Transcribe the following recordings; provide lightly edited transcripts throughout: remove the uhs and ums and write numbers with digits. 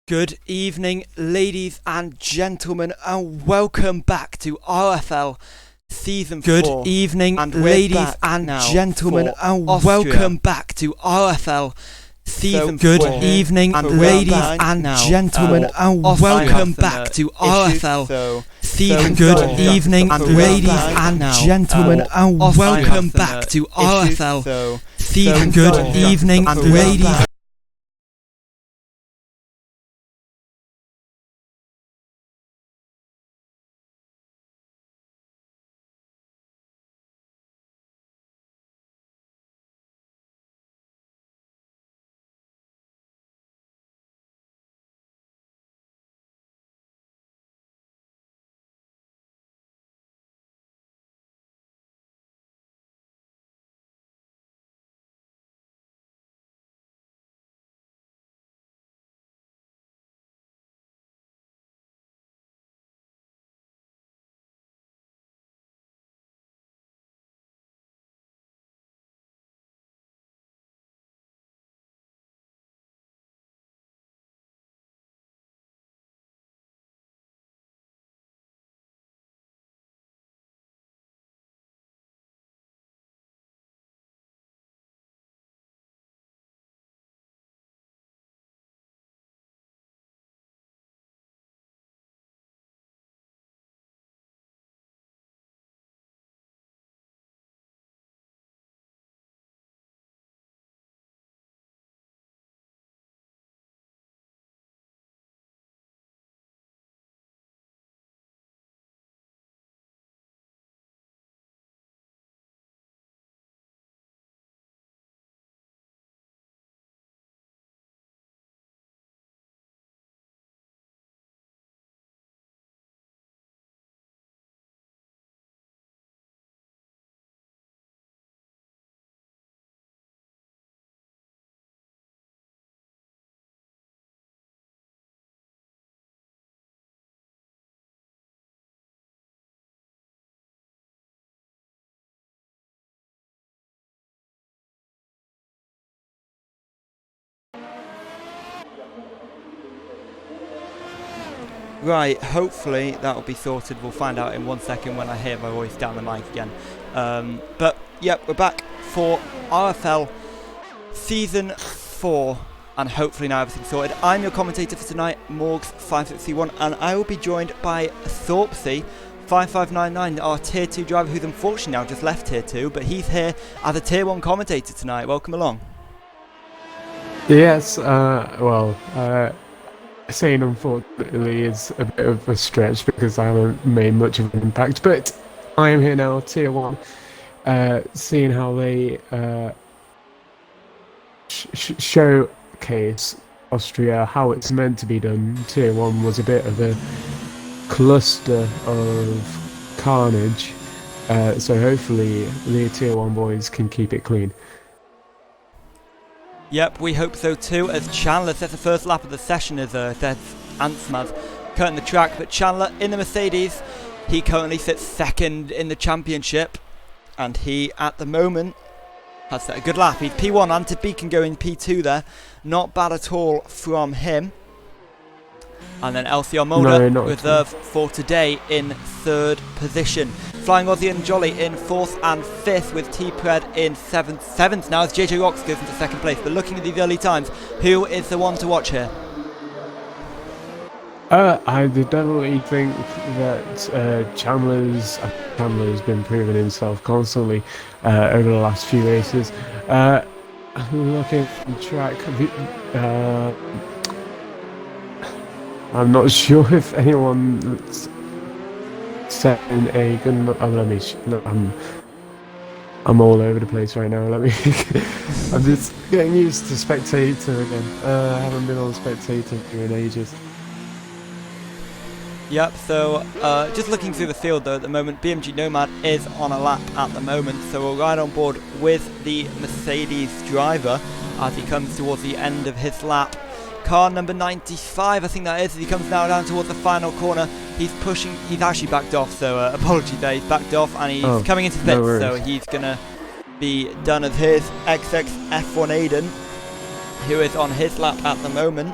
Good evening, ladies and gentlemen, and welcome back to RFL Season 4. Good evening, ladies and gentlemen, and welcome back to RFL Season 4. Good evening, ladies and gentlemen, and welcome back to RFL Season 4. Good evening, ladies and gentlemen, and welcome back to RFL Season 4. Good evening, ladies. Right, hopefully that'll be sorted. We'll find out in 1 second when I hear my voice down the mic again. But yeah, we're back for RFL Season 4, and hopefully now everything's sorted. I'm your commentator for tonight, Morgs5631, and I will be joined by Thorpsy5599, our Tier 2 driver, who's unfortunately now just left Tier 2, but he's here as a Tier 1 commentator tonight. Welcome along. Yes, saying unfortunately is a bit of a stretch because I haven't made much of an impact, but I am here now, Tier 1, seeing how they showcase Austria, how it's meant to be done. Tier 1 was a bit of a cluster of carnage, so hopefully the Tier 1 boys can keep it clean. Yep, we hope so too, as Chandler sets the first lap of the session as Ansmaz cutting the track. But Chandler in the Mercedes, he currently sits second in the championship, and he at the moment has set a good lap. He's P1, and Antibi can go in P2 there. Not bad at all from him. And then LCR Mulder, reserved for today, in third position. Flying Aussie and Jolly in fourth and fifth, with T-Pred in seventh now as JJ Rocks goes into second place. But looking at these early times, who is the one to watch here? I definitely think that Chandler's been proving himself constantly over the last few races. Looking at the track, I'm not sure if anyone's setting a good. I'm all over the place right now. I'm just getting used to spectator again. I haven't been on spectator in ages. Yep, so just looking through the field though at the moment, BMG Nomad is on a lap at the moment, so we'll ride on board with the Mercedes driver as he comes towards the end of his lap. Car number 95, I think that is, as he comes now down towards the final corner. He's pushing, he's actually backed off, so apology there, he's backed off and he's coming into pits, so he's going to be done as his XX F1 Aiden, who is on his lap at the moment.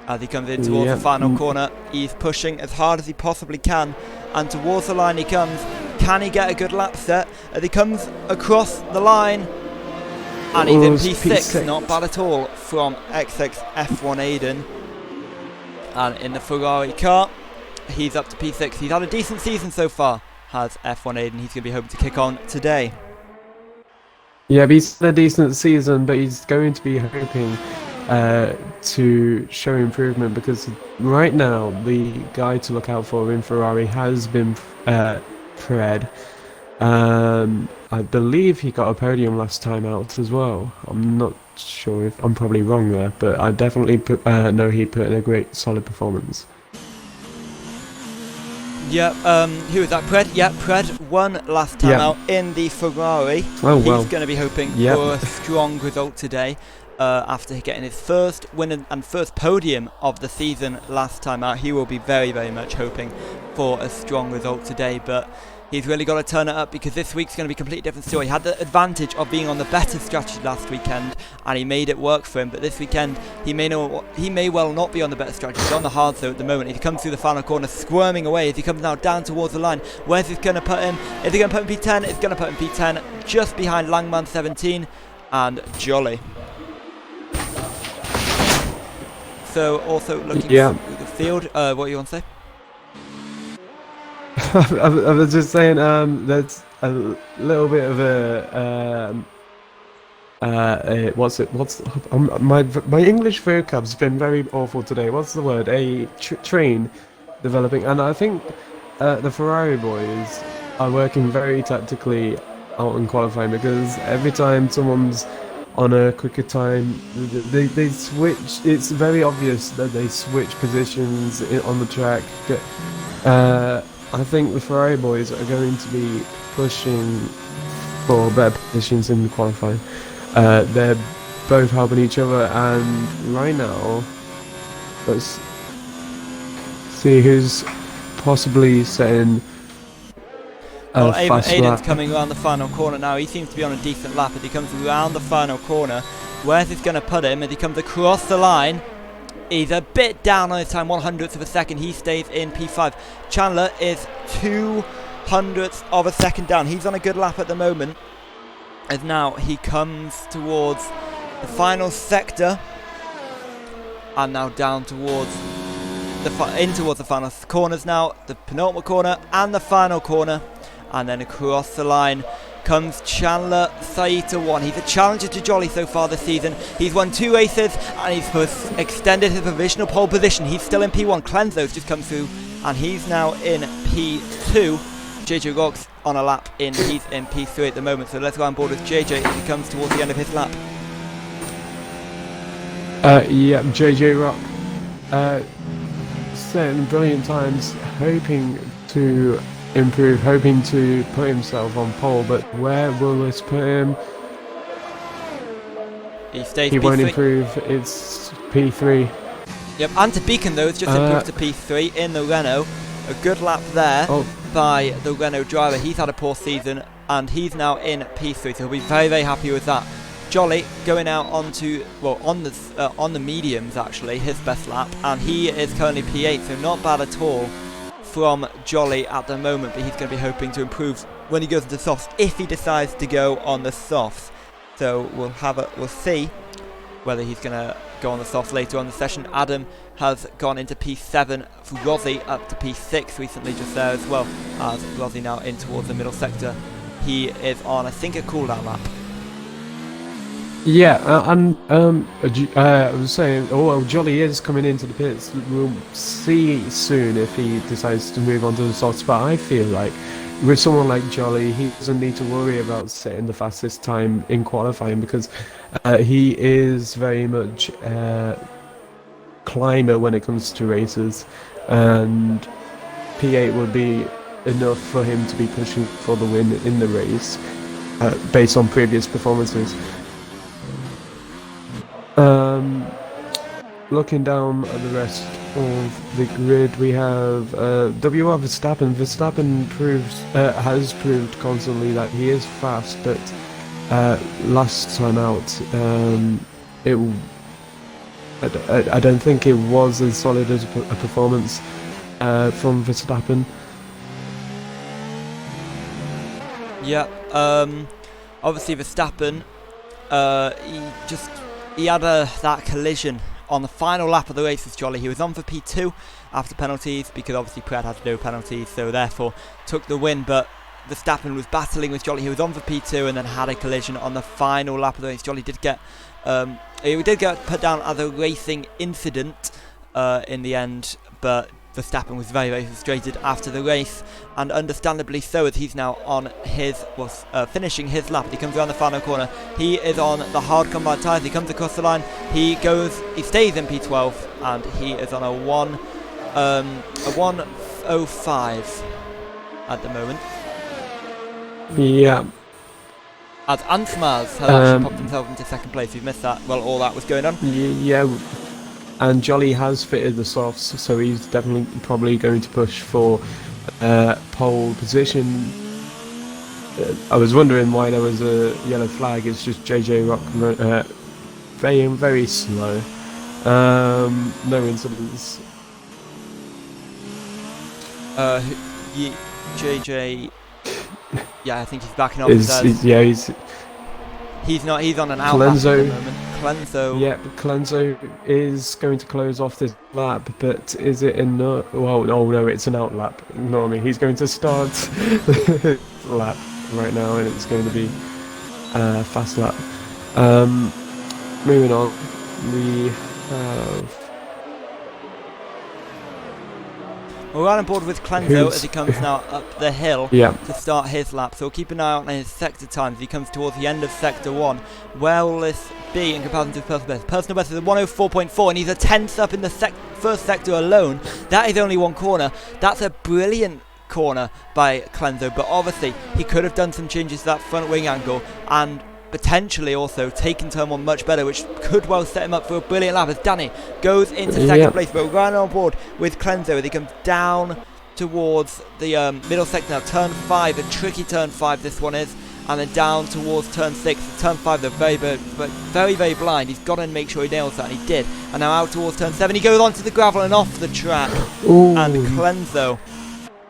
As he comes in towards the final corner, he's pushing as hard as he possibly can, and towards the line he comes. Can he get a good lap set? As he comes across the line, and he's in P6, not bad at all from XX-F1 Aiden. And in the Ferrari car, he's up to P6. He's had a decent season so far, has F1 Aiden. He's going to be hoping to kick on today. Yeah, he's had a decent season, but he's going to be hoping to show improvement, because right now the guy to look out for in Ferrari has been Fred. I believe he got a podium last time out as well. I'm not sure if I'm probably wrong there, but I definitely know he put in a great solid performance. Yeah, who was that? Pred? Yeah, Pred won last time out in the Ferrari. Oh, well. He's going to be hoping for a strong result today after getting his first win and first podium of the season last time out. He will be very, very much hoping for a strong result today, but he's really got to turn it up, because this week's going to be a completely different story. He had the advantage of being on the better strategy last weekend, and he made it work for him. But this weekend, he may well not be on the better strategy. He's on the hard though at the moment. He comes through the final corner, squirming away as he comes now down towards the line. Where's this going to put him? Is he going to put him P10? It's going to put him P10, just behind Langman 17 and Jolly. So also looking through the field, what do you want to say? I was just saying, there's a little bit of my English vocab's been very awful today. What's the word? A train developing, and I think the Ferrari boys are working very tactically out in qualifying, because every time someone's on a quicker time, they switch. It's very obvious that they switch positions on the track. I think the Ferrari boys are going to be pushing for better positions in qualifying. They're both helping each other, and right now, let's see who's possibly setting a fast lap. Aiden's coming around the final corner now. He seems to be on a decent lap as he comes around the final corner. Where's this going to put him as he comes across the line? He's a bit down on his time, 1/100th of a second. He stays in P5. Chandler is 2/100th of a second down. He's on a good lap at the moment. As now he comes towards the final sector, and now down towards towards the final corners now. The penultimate corner and the final corner, and then across the line comes Chandler Saito 1. He's a challenger to Jolly so far this season. He's won 2 races, and he's extended his provisional pole position. He's still in P1. Clenzo's just come through, and he's now in P2. JJ Rocks on a lap in. He's in P3 at the moment, so let's go on board with JJ as he comes towards the end of his lap. Yeah, JJ Rock setting brilliant times, hoping to improve, hoping to put himself on pole, but where will this put him? He stays He P3. won't improve, it's P3. Yep, and to Beacon though, it's just improved to P3 in the Renault. A good lap there by the Renault driver. He's had a poor season, and he's now in P3, so he'll be very, very happy with that. Jolly going out onto, well, on the mediums actually, his best lap, and he is currently P8, so not bad at all from Jolly at the moment, but he's going to be hoping to improve when he goes into softs, if he decides to go on the softs. So we'll see whether he's going to go on the softs later on in the session. Adam has gone into P7, Rossi up to P6 recently just there as well, as Rossi now in towards the middle sector. He is on, I think, a cooldown lap. Yeah, and I was saying, Jolly is coming into the pits. We'll see soon if he decides to move on to the softs, but I feel like with someone like Jolly, he doesn't need to worry about setting the fastest time in qualifying, because he is very much climber when it comes to races, and P8 would be enough for him to be pushing for the win in the race based on previous performances. Looking down at the rest of the grid, we have WR Verstappen. Verstappen has proved constantly that he is fast, but last time out, I don't think it was as solid as a performance from Verstappen. Yeah, obviously Verstappen, he had that collision on the final lap of the race with Jolly. He was on for P2 after penalties, because obviously Pred had no penalties, so therefore took the win, but Verstappen was battling with Jolly. He was on for P2 and then had a collision on the final lap of the race. Jolly did get put down as a racing incident in the end, but Verstappen was very, very frustrated after the race, and understandably so, as he's now on finishing his lap. He comes around the final corner. He is on the hard combat tyres. He comes across the line. He stays in P12, and he is on a 1:05 at the moment. Yeah. As Ansmaz had actually popped himself into second place. You've missed that. Well, all that was going on. Yeah. And Jolly has fitted the softs, so he's definitely probably going to push for pole position. I was wondering why there was a yellow flag. It's just JJ Rock very, very slow. No incidents. JJ. Yeah, I think he's backing off. He's not. He's on an out lap at the moment. Clenzo. Yeah, Clenzo is going to close off this lap, but is it in the... Well, oh no, it's an out lap. Ignore me. He's going to start lap right now, and it's going to be fast lap. Moving on, we have... We're right on board with Clenzo as he comes now up the hill to start his lap. So we'll keep an eye on his sector times. He comes towards the end of sector 1. Where will this be in comparison to his personal best? Personal best is a 1:04.4, and he's a tenth up in the first sector alone. That is only one corner. That's a brilliant corner by Clenzo, but obviously he could have done some changes to that front wing angle and potentially also taken turn 1 much better, which could well set him up for a brilliant lap as Danny goes into second place. But we're right on board with Clenzo as he comes down towards the middle sector now. Turn 5, a tricky turn 5 this one is, and then down towards turn 6. Turn 5, they're very, very blind. He's got to make sure he nails that, and he did. And now out towards turn 7, he goes onto the gravel and off the track. Ooh. And Clenzo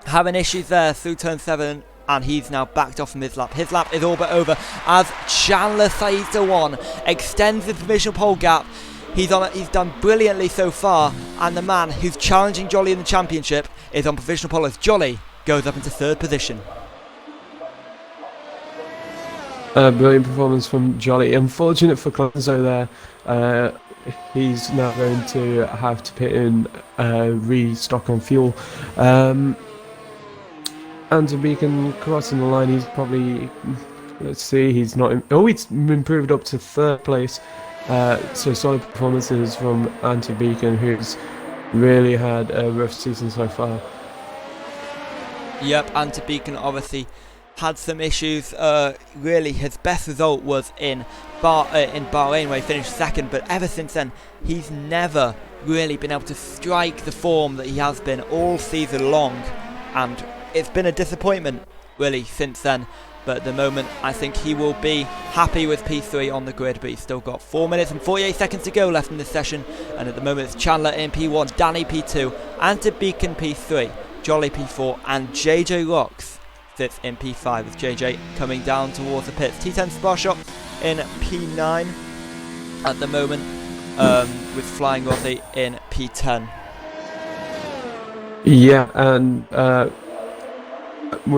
having issues there through turn 7, and he's now backed off from his lap. His lap is all but over as Chandler Saeed 1 extends the provisional pole gap. He's done brilliantly so far, and the man who's challenging Jolly in the championship is on provisional pole as Jolly goes up into 3rd position. Brilliant performance from Jolly. Unfortunate for Clenzo there. He's now going to have to pit in restock on fuel. And to Beacon crossing the line, he's probably, let's see, he's not, he's improved up to 3rd place. So solid performances from Anti Beacon, who's really had a rough season so far. Yep, Anti Beacon obviously had some issues. Really, his best result was in Bahrain, where he finished 2nd, but ever since then, he's never really been able to strike the form that he has been all season long, and it's been a disappointment really since then. But at the moment, I think he will be happy with P3 on the grid, but he's still got 4 minutes and 48 seconds to go left in this session. And at the moment, it's Chandler in P1, Danny P2, Anti Beacon P3, Jolly P4, and JJ Rocks sits in P5, with JJ coming down towards the pits. T10 Spa Shop in P9 at the moment, with Flying Rossi in P10. Yeah, and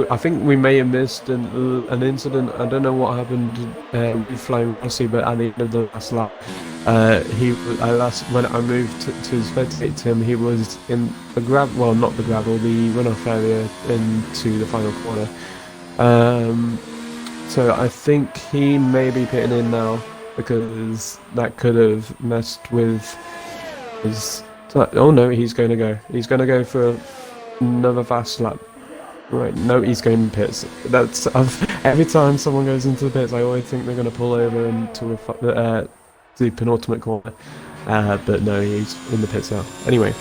I think we may have missed an incident. I don't know what happened with Flying Rossi, but at the end of the last lap, when I moved to spectate him, he was in the gravel, well, not the gravel, the runoff area into the final corner. So I think he may be pitting in now, because that could have messed with his... Oh no, he's going to go. He's going to go for another fast lap. Right, no, he's going in pits. That's every time someone goes into the pits, I always think they're going to pull over into the penultimate corner. But no, he's in the pits now. Anyway,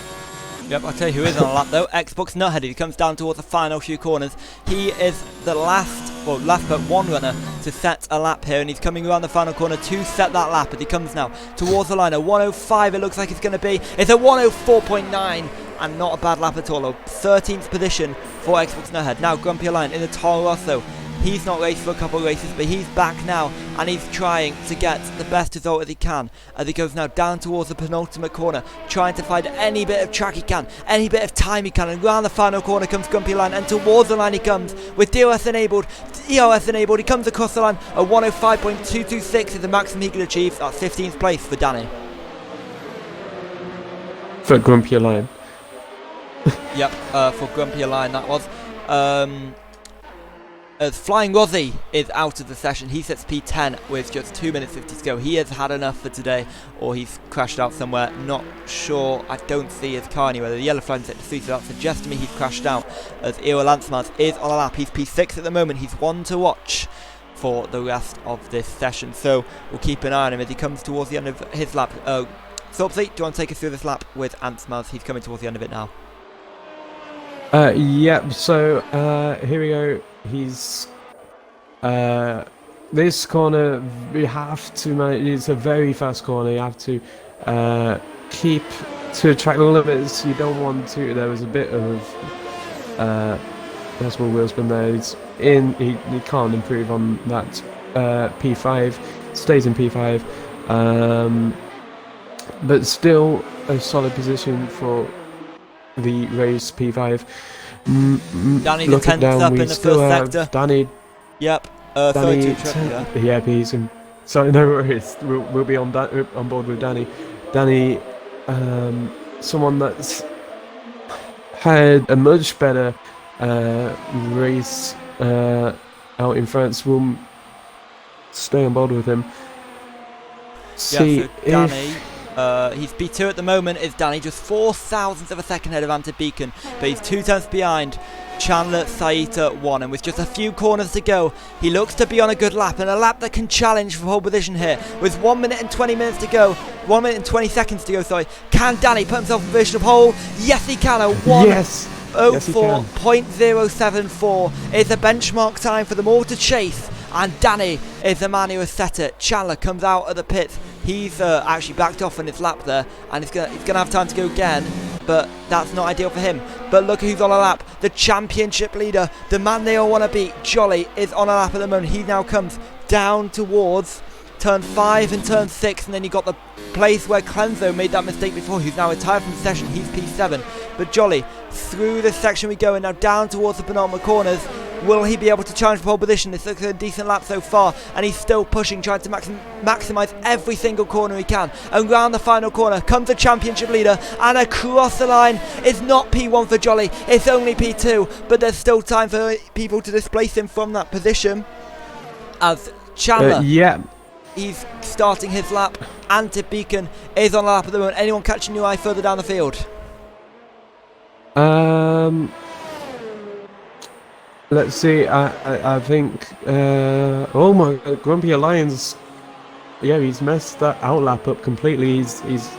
Yep, I'll tell you who is on a lap though. Xbox Nuthead. He comes down towards the final few corners. He is the last but one runner to set a lap here, and he's coming around the final corner to set that lap as he comes now towards the line. A 105 it looks like it's going to be. It's a 104.9 and not a bad lap at all. A 13th position for Xbox Nuthead. Now Grumpy Lion in the Toro Rosso. He's not raced for a couple of races, but he's back now, and he's trying to get the best result as he can, as he goes now down towards the penultimate corner, trying to find any bit of track he can, any bit of time he can, and round the final corner comes Grumpy Line, and towards the line he comes, with DOS enabled, EOS enabled, he comes across the line. A 105.226 is the maximum he could achieve. That's 15th place for Danny. For Grumpy Lion. Yep, for Grumpy Line that was. As Flying Rozzy is out of the session, he sets P10 with just 2 minutes 50 to go. He has had enough for today, or he's crashed out somewhere. Not sure. I don't see his car anywhere. The yellow flag set to 3, so that suggests to me he's crashed out. As Eero Lansmans is on a lap. He's P6 at the moment. He's one to watch for the rest of this session. So we'll keep an eye on him as he comes towards the end of his lap. Thorpsey, do you want to take us through this lap with Ansmaz? He's coming towards the end of it now. Yeah, so here we go. He's this corner we have to manage. It's a very fast corner. You have to keep to track limits. You don't want to. There was a bit of decimal wheel spin there. He's in. He can't improve on that. P5 stays in P5, but still a solid position for the race. P5. Danny the 10th up in the first sector. Danny. Yep. Danny. Yeah, he's in. So no worries. We'll be on board with Danny. Danny, someone that's had a much better race out in France. We'll stay on board with him. See so Danny. He's P2 at the moment, is Danny, just 0.04 of a second ahead of Ante Beacon, but he's 2 tenths behind Chandler Saita 1, and with just a few corners to go, he looks to be on a good lap, and a lap that can challenge for pole position here. With 1 minute and 20 minutes to go, 1 minute and 20 seconds to go, sorry. Can Danny put himself in position of pole? Yes, he can. A 1:04.074 is the benchmark time for them all to chase, and Danny is the man who has set it. Chandler comes out of the pits. He's actually backed off on his lap there, and he's gonna have time to go again, but that's not ideal for him. But look who's on a lap. The championship leader, the man they all want to beat, Jolly, is on a lap at the moment. He now comes down towards turn 5 and turn 6, and then you got the place where Clenzo made that mistake before. He's now retired from the session. He's P7. But Jolly, through this section we go, and now down towards the penultimate corners. Will he be able to challenge for pole position? This looks like a decent lap so far, and he's still pushing, trying to maximise every single corner he can. And round the final corner comes the championship leader, and across the line. It's not P1 for Jolly, it's only P2, but there's still time for people to displace him from that position. As Chandler, he's starting his lap. Ante Beacon is on a lap at the moment. Anyone catching your eye further down the field? Let's see. I think. Oh my God, Grumpy Lions. Yeah, he's messed that outlap up completely. He's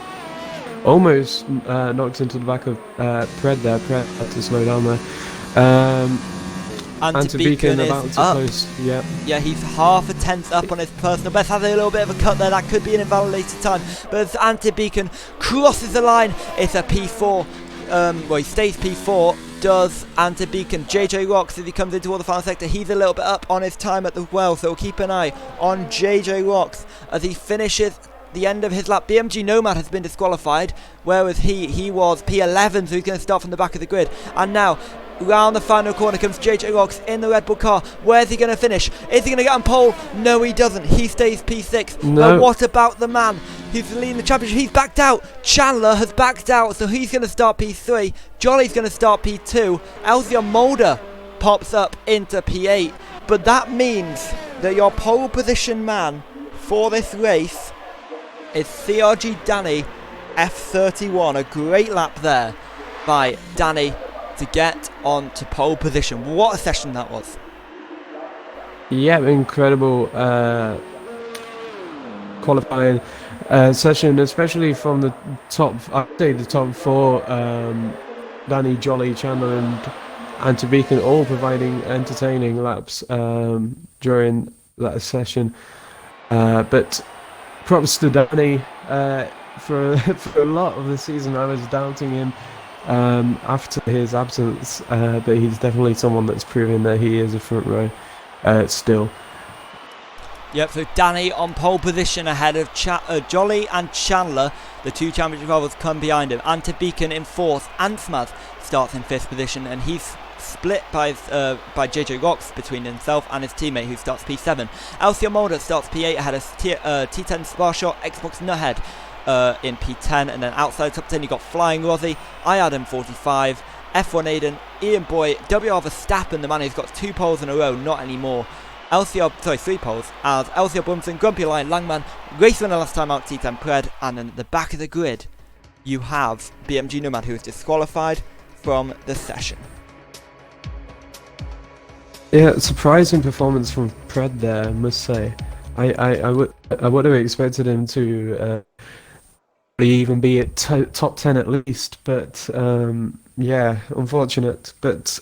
almost knocked into the back of Pred there. Pred had to slow down there. Ante Beacon is about to up. close. Yeah, he's half a tenth up on his personal best. Has a little bit of a cut there. That could be an invalidated time. But as Ante Beacon crosses the line, it's a P4. Well, he stays P4. Does Ante Beacon. JJ Rocks, as he comes into all the final sector, he's a little bit up on his time at the well, so we'll keep an eye on JJ Rocks as he finishes the end of his lap. BMG Nomad has been disqualified, whereas he was P11, so he's going to start from the back of the grid. And now, round the final corner comes JJ Rocks in the Red Bull car. Where's he going to finish? Is he going to get on pole? No, he doesn't. He stays P6. No. But what about the man who's leading the championship? He's backed out. Chandler has backed out, so he's going to start P3. Jolly's going to start P2. Elsia Mulder pops up into P8. But that means that your pole position man for this race is CRG Danny F31. A great lap there by Danny to get on to pole position. What a session that was. Yeah, incredible qualifying session, especially from the top. I'd say the top four: Danny, Jolly, Chandler, and Beacon, all providing entertaining laps during that session. But props to Danny. For a lot of the season, I was doubting him after his absence, but he's definitely someone that's proving that he is a front row still. Yep, so Danny on pole position ahead of Jolly and Chandler. The two championship rivals come behind him. Ante Beacon in fourth. Ansmaz starts in fifth position, and he's split by JJ Rocks between himself and his teammate, who starts P7. Elsia Mulder starts P8 ahead of T10 Sparshot, Xbox Nuthead in P10, and then outside top 10 you got Flying Rozzy, Iadam 45, F1 Aiden, Ian Boy, WR Verstappen, the man who's got 2 poles in a row, not anymore. 3 poles, as Elsia Brunson, Grumpy Lion, Langman, race winner last time out, T10 Pred, and then at the back of the grid you have BMG Nomad, who is disqualified from the session. Yeah, surprising performance from Pred there, I must say. I would have expected him to even be at top 10 at least, but yeah, unfortunate. But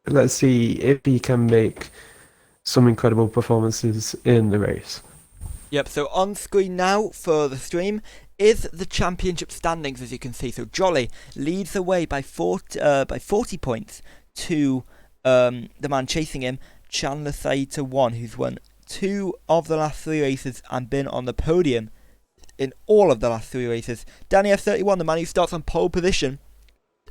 let's see if he can make some incredible performances in the race. Yep, so on screen now for the stream is the championship standings, as you can see. So Jolly leads the way by 40 points to the man chasing him, Chandler Said, to 1, who's won 2 of the last 3 races and been on the podium in all of the last 3 races. Danny F31, the man who starts on pole position,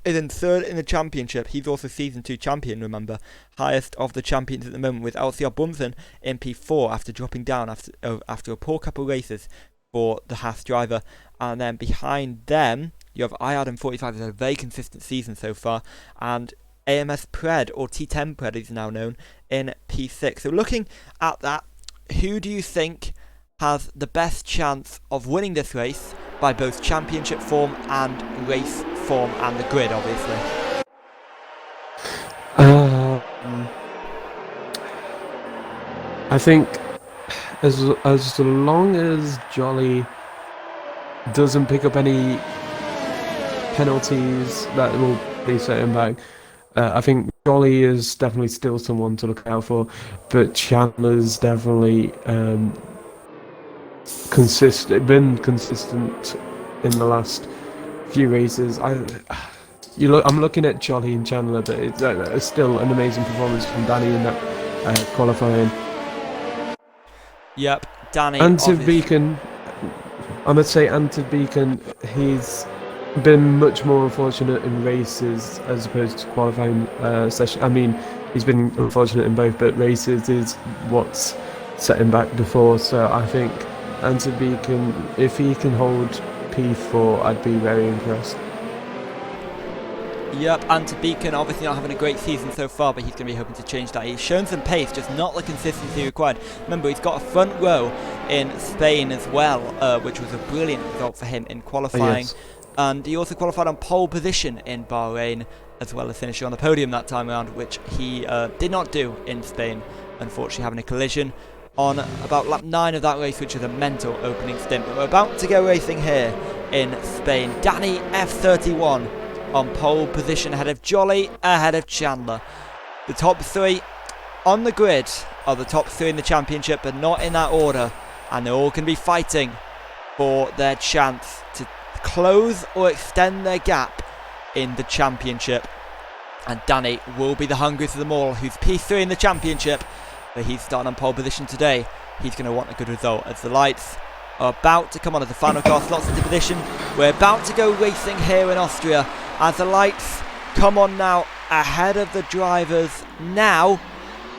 is in 3rd in the championship. He's also Season 2 champion, remember. Highest of the champions at the moment, with LCR Brunson in P4 after dropping down after a poor couple of races for the Haas driver. And then behind them, you have Iadam 45, who's had a very consistent season so far, and AMS Pred, or T10 Pred is now known, in P6. So looking at that, who do you think has the best chance of winning this race by both championship form and race form and the grid, obviously? I think as long as Jolly doesn't pick up any penalties that will be set him back, I think Jolly is definitely still someone to look out for, but Chandler's definitely been consistent in the last few races. I'm looking at Jolly and Chandler, but it's still an amazing performance from Danny in that qualifying. Yep, Danny. Ante Beacon, I must say, Ante Beacon, he's been much more unfortunate in races as opposed to qualifying session. I mean, he's been unfortunate in both, but races is what's set him back before. So I think Ante Beacon, if he can hold P4, I'd be very impressed. Yep, Ante Beacon obviously not having a great season so far, but he's going to be hoping to change that. He's shown some pace, just not the consistency required. Remember, he's got a front row in Spain as well, which was a brilliant result for him in qualifying. Yes. And he also qualified on pole position in Bahrain, as well as finishing on the podium that time around, which he did not do in Spain, unfortunately having a collision on about lap 9 of that race, which was a mental opening stint. But we're about to go racing here in Spain. Danny F31 on pole position ahead of Jolly, ahead of Chandler. The top 3 on the grid are the top 3 in the championship, but not in that order, and they're all going to be fighting for their chance to close or extend their gap in the championship. And Danny will be the hungriest of them all, who's P3 in the championship, but he's starting on pole position today. He's going to want a good result, as the lights are about to come on as the final car slots into position. We're about to go racing here in Austria, as the lights come on now ahead of the drivers now.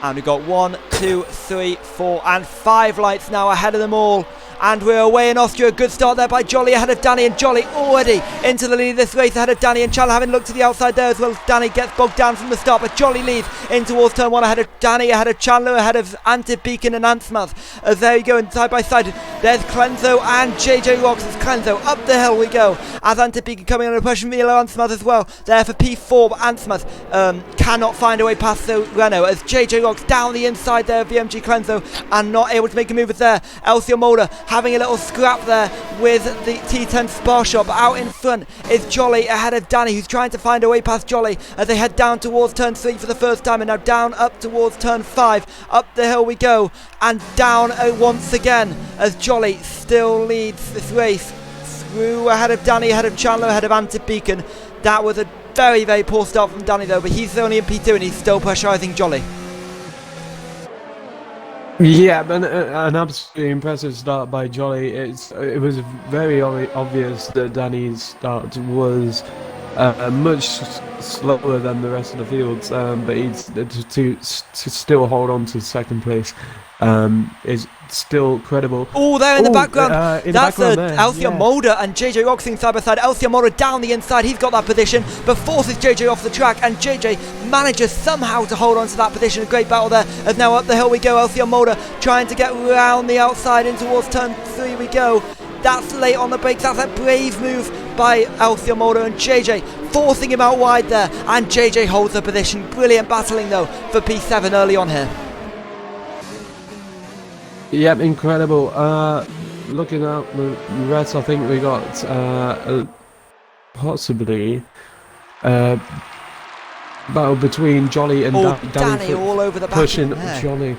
And we've got 1, 2, 3, 4 and 5 lights now ahead of them all. And we're away in Austria. Good start there by Jolly ahead of Danny, and Jolly already into the lead of this race ahead of Danny, and Chandler having looked to the outside there as well. Danny gets bogged down from the start, but Jolly leads in towards turn 1 ahead of Danny, ahead of Chandler, ahead of Ante Beacon and Ansmaz. As there you go, and side by side there's Clenzo and JJ Rocks. As Clenzo up the hill we go, as Ante Beacon coming under pressure from Milo Ansmaz as well there for P4, but Ansmaz cannot find a way past the Renault, as JJ Rocks down the inside there of VMG Clenzo and not able to make a move there. Elcio Mulder having a little scrap there with the T10 Spar Shop. Out in front is Jolly ahead of Danny, who's trying to find a way past Jolly as they head down towards turn 3 for the first time, and now down up towards turn 5. Up the hill we go, and down once again as Jolly still leads this race. Through ahead of Danny, ahead of Chandler, ahead of Antip Beacon. That was a very, very poor start from Danny though, but he's only in P2 and he's still pressurising Jolly. Yeah, an absolutely impressive start by Jolly. It was very obvious that Danny's start was much slower than the rest of the fields, but he's to still hold on to second place is still credible. Oh, there in the background. That's Elcio Mulder and JJ Roxing side by side. Elcio Mulder down the inside. He's got that position, but forces JJ off the track, and JJ manages somehow to hold on to that position. A great battle there. As now up the hill we go. Elcio Mulder trying to get round the outside in towards turn 3 we go. That's late on the brakes. That's a brave move by Elcio Mulder, and JJ forcing him out wide there, and JJ holds the position. Brilliant battling though for P7 early on here. Yep, incredible. Looking at the rest, I think we got possibly battle between Jolly and Danny all over the back pushing Jolly.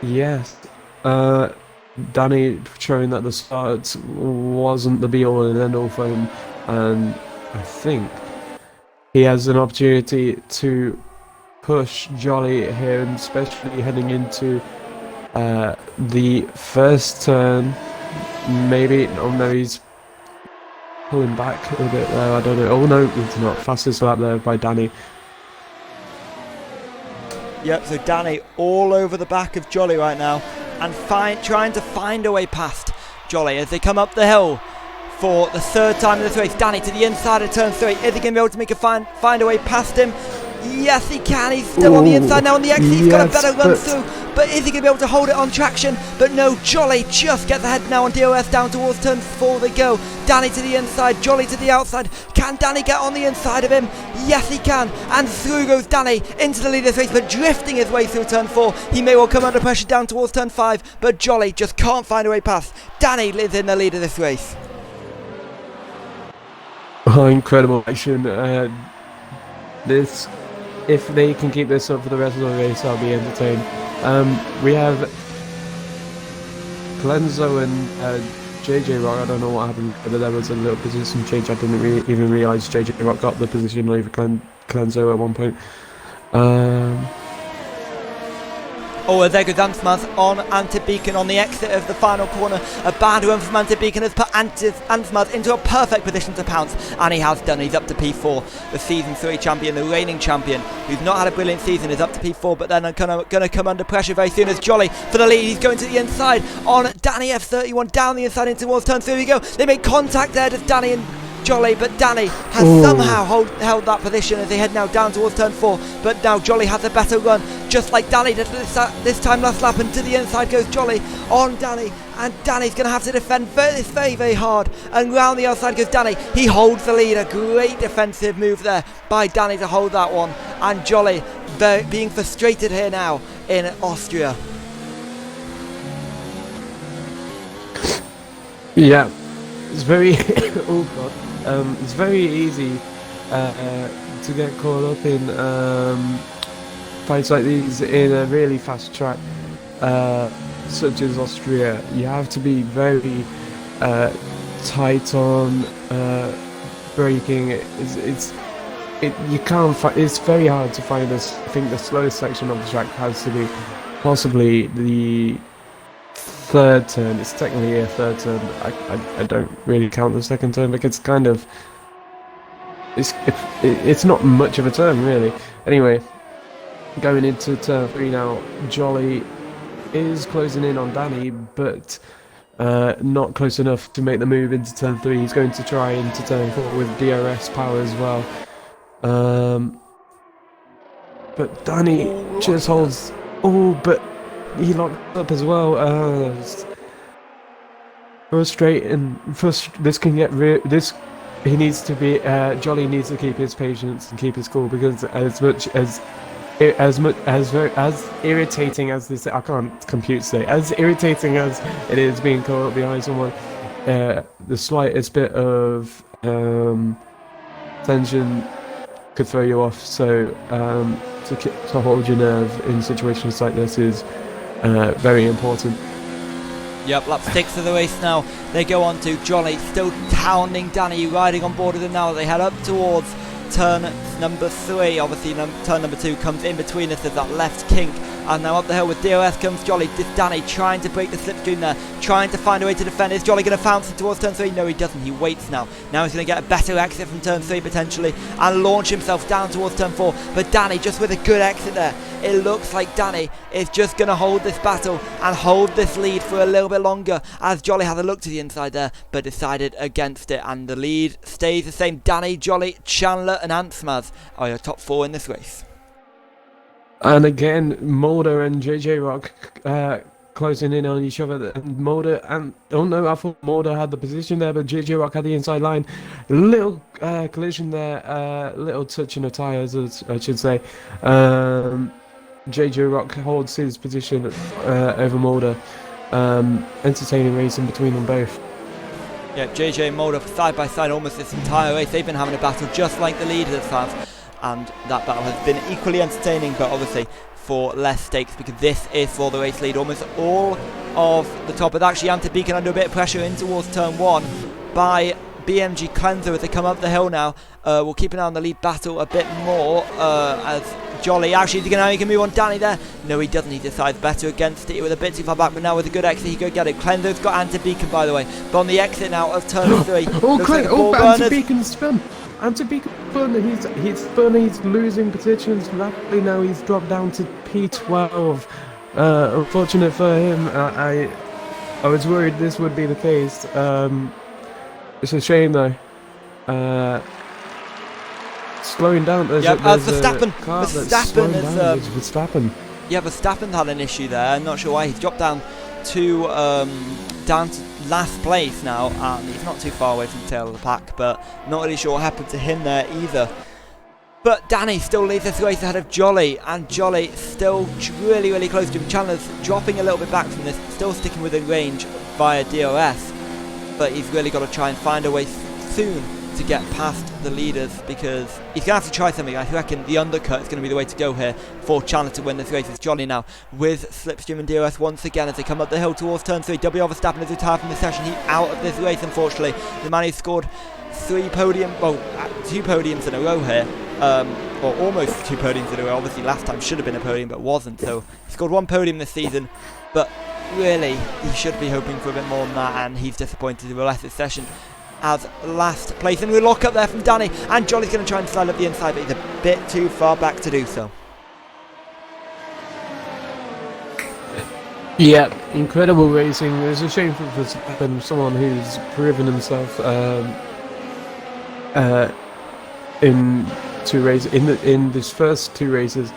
Yes, Danny showing that the start wasn't the be-all and end-all for him, and I think he has an opportunity to push Jolly here, and especially heading into the first turn. Maybe, oh no, he's pulling back a bit there, I don't know. Oh no, it's not. Fastest lap there by Danny. Yep, so Danny all over the back of Jolly right now, and trying to find a way past Jolly as they come up the hill for the third time in this race. Danny to the inside of turn 3. Is he going to be able to make a find a way past him? Yes, he can. He's still on the inside now on the exit. He's got a better run through, but is he going to be able to hold it on traction? But no, Jolly just gets ahead now on DOS down towards turn 4 they go. Danny to the inside, Jolly to the outside. Can Danny get on the inside of him? Yes, he can. And through goes Danny into the lead of this race, but drifting his way through turn 4. He may well come under pressure down towards turn 5, but Jolly just can't find a way past. Danny is in the lead of this race. Oh, incredible action. If they can keep this up for the rest of the race, I'll be entertained. We have Clenzo and JJ Rock. I don't know what happened, but there was a little position change. I didn't even realise JJ Rock got the position over Clenzo at one point. Oh, there goes Ansmaz on Antip Beacon on the exit of the final corner. A bad run from Antip Beacon has put Ansmaz into a perfect position to pounce, and he has done. He's up to P4. The Season 3 champion, the reigning champion, who's not had a brilliant season, is up to P4, but then going to come under pressure very soon as Jolly for the lead. He's going to the inside on Danny F31, down the inside into towards turn 3 we go. They make contact there, does Danny and Jolly, but Danny has somehow held that position as they head now down towards turn 4, but now Jolly has a better run, just like Danny did this time last lap, and to the inside goes Jolly on Danny, and Danny's going to have to defend this very, very hard, and round the outside goes Danny. He holds the lead. A great defensive move there by Danny to hold that one, and Jolly being frustrated here now in Austria. Yeah, it's very oh god. It's very easy to get caught up in fights like these in a really fast track such as Austria. You have to be very tight on braking. You can't. It's very hard to find this. I think the slowest section of the track has to be possibly the third turn. It's technically a third turn. I don't really count the second turn because it's not much of a turn really. Anyway, going into turn 3 now, Jolly is closing in on Danny, but not close enough to make the move into turn 3. He's going to try into turn 4 with DRS power as well. But Danny just holds. But he locked up as well. Frustrating. This can get this. He needs to be. Jolly needs to keep his patience and keep his cool, because as much as as irritating as this, I can't compute today. As irritating as it is being caught up behind someone, the slightest bit of tension could throw you off. So to hold your nerve in situations like this is very important. Yep, lap 6 of the race now. They go on to Jolly, still hounding Danny, riding on board with him now. They head up towards turn number 3. Obviously, turn number 2 comes in between us. There's that left kink. And now up the hill with DOS comes Jolly. This Danny trying to break the slipstream there, trying to find a way to defend. Is Jolly going to bounce towards turn 3? No, he doesn't. He waits now. Now he's going to get a better exit from turn 3 potentially and launch himself down towards turn 4. But Danny just with a good exit there. It looks like Danny is just going to hold this battle and hold this lead for a little bit longer, as Jolly had a look to the inside there but decided against it, and the lead stays the same. Danny, Jolly, Chandler and Antsmaz are your top 4 in this race. And again, Mulder and JJ Rock closing in on each other. And Mulder and I thought Mulder had the position there, but JJ Rock had the inside line. Little collision there, little touch in the tyres, I should say. JJ Rock holds his position over Mulder. Entertaining racing between them both. Yeah, JJ and Mulder side by side almost this entire race. They've been having a battle just like the leaders have. And that battle has been equally entertaining, but obviously for less stakes, because this is for the race lead. Almost all of the top, but actually Ante Beacon under a bit of pressure in towards turn 1 by BMG Cleanser as they come up the hill now. We'll keep an eye on the lead battle a bit more as Jolly actually is going to move on Danny there. No, he doesn't. He decides better against it. He was a bit too far back, but now with a good exit, he could get it. Cleanser's got Ante Beacon, by the way, but on the exit now of turn 3. Ante Beacon's spun. Ante Beacon spun. He's spun. He's losing positions rapidly now. He's dropped down to P12. Unfortunate for him. I was worried this would be the case. It's a shame though. Slowing down. Verstappen. Verstappen. Yeah, Verstappen had an issue there. I'm not sure why. He's dropped down to last place now, and he's not too far away from the tail of the pack, but not really sure what happened to him there either. But Danny still leads this race ahead of Jolly, and Jolly still really, really close to him. Chandler's dropping a little bit back from this, still sticking within range via DOS, but he's really got to try and find a way soon to get past the leaders, because he's going to have to try something. I reckon the undercut is going to be the way to go here for Chandler to win this race. It's Jolly now with Slipstream and DOS once again as they come up the hill towards turn 3. W. Verstappen is retired from the session. He's out of this race, unfortunately. The man who scored 2 podiums in a row here, or almost 2 podiums in a row. Obviously last time should have been a podium but wasn't, so he scored 1 podium this season, but really he should be hoping for a bit more than that, and he's disappointed in the last session as last place. And we lock up there from Danny, and Jolly's going to try and slide up the inside, but he's a bit too far back to do so. Yeah, incredible racing. It's a shame for Verstappen, someone who's proven himself in 2 races, in this first 2 races,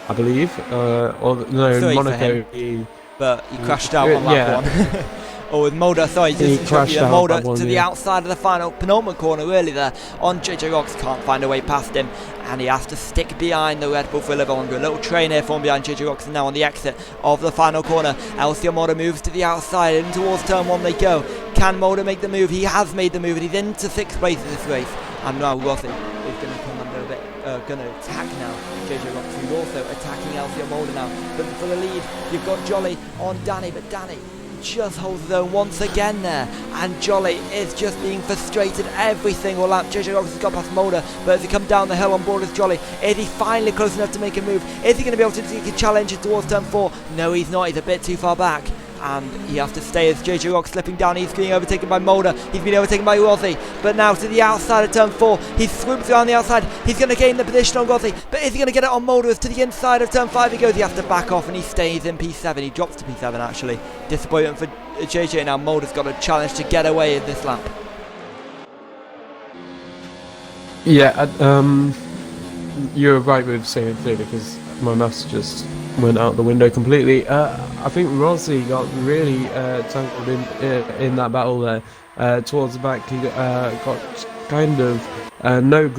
I believe, or no, in Monaco. But he crashed out on lap 1. Or with Mulder, sorry, just Mulder to the outside of the final penultimate corner, really there on JJ Rocks. Can't find a way past him, and he has to stick behind the Red Bull for a little longer. A little train here from behind JJ Rocks, and now on the exit of the final corner, Elcio Mulder moves to the outside, and towards turn 1 they go. Can Mulder make the move? He has made the move, and he's into 6th place in this race. And now Rossi is going to come under a bit, going to attack now JJ Rocks, who's also attacking Elcio Mulder now. But for the lead, you've got Jolly on Danny, but Danny just holds his own once again there, and Jolly is just being frustrated every single lap. JJ Rocks has got past Mulder, but as he come down the hill on board with Jolly, is he finally close enough to make a move? Is he going to be able to take a challenge towards turn 4? No, he's not. He's a bit too far back, and he has to stay as JJ Rocks slipping down. He's being overtaken by Mulder. He's been overtaken by Rossi, but now to the outside of turn 4. He swoops around the outside. He's going to gain the position on Rossi, but is he going to get it on Mulder? As to the inside of turn 5 he goes. He has to back off, and he stays in P7. He drops to P7 actually. Disappointment for JJ. Now Mulder's got a challenge to get away in this lap. Yeah, you're right with saying 3 because my maths just went out the window completely. I think Rossi got really tangled in that battle there towards the back. He got kind of no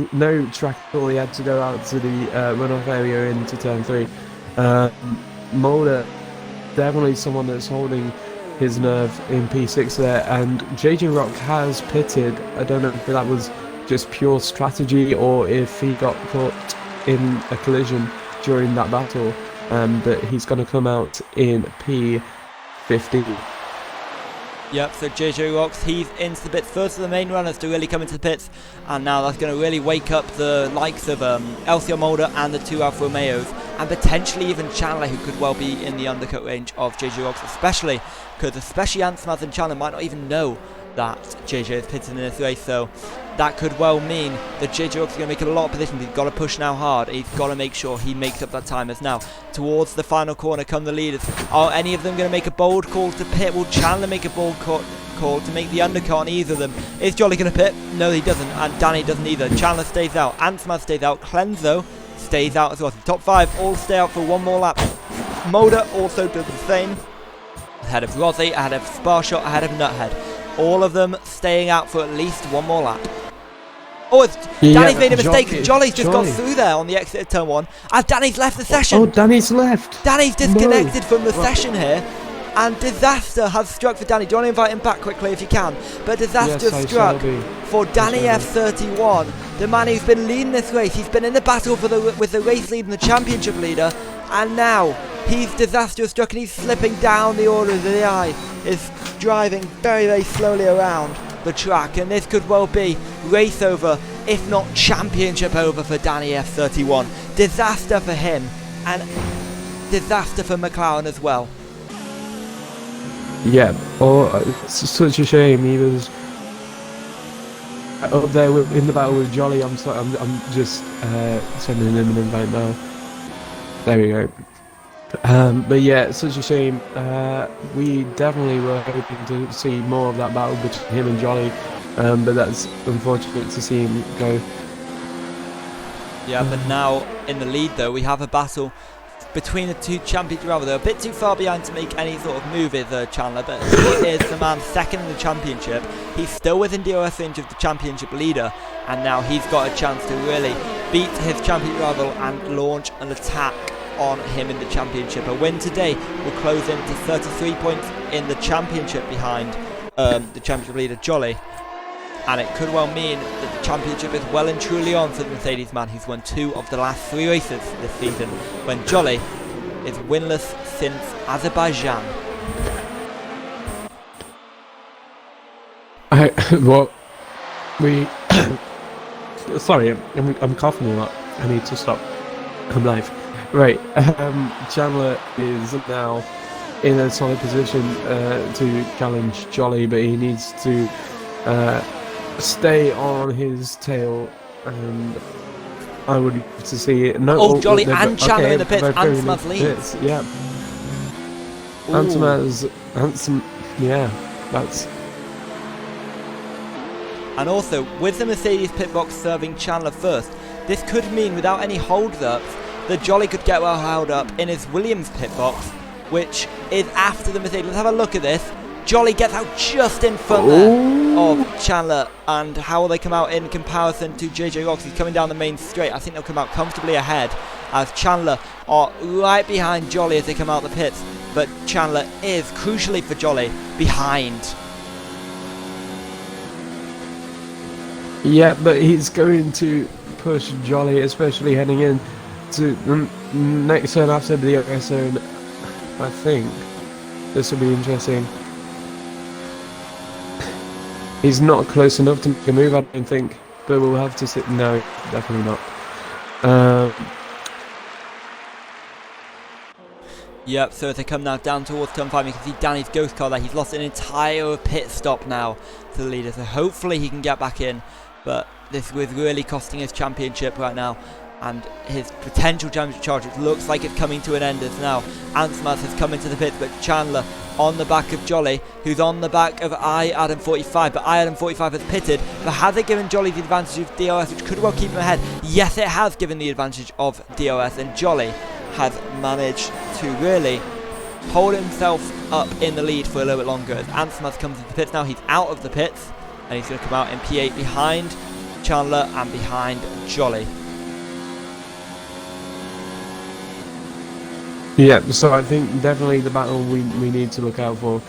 track at all. He had to go out to the runoff area into turn 3. Mulder, definitely someone that's holding his nerve in P6 there, and JJ Rock has pitted. I don't know if that was just pure strategy or if he got caught in a collision during that battle, but he's going to come out in P15. Yep, so JJ Rocks, he's into the pits. First of the main runners to really come into the pits, and now that's going to really wake up the likes of Elcio Mulder and the 2 Alfa Romeos, and potentially even Chandler, who could well be in the undercut range of JJ Rocks, especially Ansmaz and Chandler might not even know that JJ is pitted in this race, so that could well mean that JJ Rocks is going to make a lot of positions. He's got to push now hard. He's got to make sure he makes up that time. As now, towards the final corner come the leaders. Are any of them going to make a bold call to pit? Will Chandler make a bold call to make the undercut on either of them? Is Jolly going to pit? No, he doesn't, and Danny doesn't either. Chandler stays out. Ansmaz stays out. Clenzo stays out as well. The top 5 all stay out for one more lap. Mulder also does the same. Ahead of Rossi, ahead of Sparshot, ahead of Nuthead. All of them staying out for at least one more lap. Oh, Danny's made a mistake. Jolly's just got through there on the exit of turn 1. And Danny's left the session. Oh, Danny's left. Danny's disconnected from the session here. And disaster has struck for Danny. Do you want to invite him back quickly if you can? But disaster struck for Danny F31, the man who's been leading this race. He's been in the battle for with the race lead and the championship leader. And now he's disaster struck and he's slipping down the order. The eye is driving very, very slowly around the track, and this could well be race over, if not championship over for Danny F31. Disaster for him, and disaster for McLaren as well. Yeah, it's such a shame. He was up there in the battle with Jolly. I'm just sending him an invite now. There we go. But yeah, it's such a shame. We definitely were hoping to see more of that battle between him and Jolly, but that's unfortunate to see him go. Yeah, but now in the lead though, we have a battle between the two championship rivals. They're a bit too far behind to make any sort of move with Chandler, but he is the man second in the championship. He's still within DOS range of the championship leader, and now he's got a chance to really beat his championship rival and launch an attack on him in the championship. A win today will close him to 33 points in the championship behind the championship leader Jolly, and it could well mean that the championship is well and truly on for the Mercedes man who's won 2 of the last 3 races this season, when Jolly is winless since Azerbaijan. Sorry, I'm coughing a lot. I need to stop. I'm live. Right, Chandler is now in a solid position to challenge Jolly, but he needs to stay on his tail, and I would like to see it. No, Jolly and Chandler in the pits. Ansmaz leads. Yeah. Yeah, that's. And also, with the Mercedes pit box serving Chandler first, this could mean, without any hold-ups, that Jolly could get well held up in his Williams pit box, which is after the Mercedes. Let's have a look at this. Jolly gets out just in front there of Chandler, and how will they come out in comparison to JJ Rocks? He's coming down the main straight. I think they'll come out comfortably ahead, as Chandler are right behind Jolly as they come out the pits, but Chandler is, crucially for Jolly, behind. Yeah, but he's going to push Jolly, especially heading in to the next turn after the OS zone. I think this will be interesting. He's not close enough to make a move, I don't think, but we'll have to sit. No, definitely not. Yep, so as they come now down towards turn 5, you can see Danny's ghost car there. He's lost an entire pit stop now to the leader, so hopefully he can get back in, but this was really costing his championship right now, and his potential championship charge. It looks like it's coming to an end as now Ansmaz has come into the pits, but Chandler on the back of Jolly, who's on the back of Adam45, but Adam45 has pitted, but has it given Jolly the advantage of DOS, which could well keep him ahead? Yes, it has given the advantage of DOS, and Jolly has managed to really hold himself up in the lead for a little bit longer. As Ansmaz comes into the pits now, he's out of the pits, and he's going to come out in P8 behind Chandler and behind Jolly. Yeah, so I think definitely the battle we need to look out for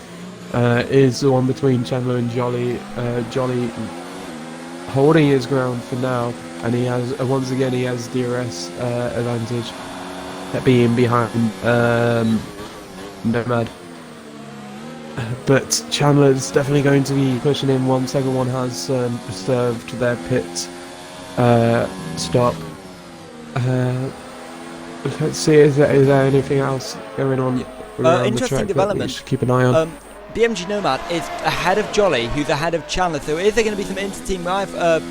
is the one between Chandler and Jolly. Jolly holding his ground for now, and he has once again he has DRS advantage, being behind Nomad. But Chandler's definitely going to be pushing in once everyone has served their pit stop. Let's see, is there anything else going on around the track development. That we should keep an eye on? BMG Nomad is ahead of Jolly, who's ahead of Chandler. So is there going to be some inter-team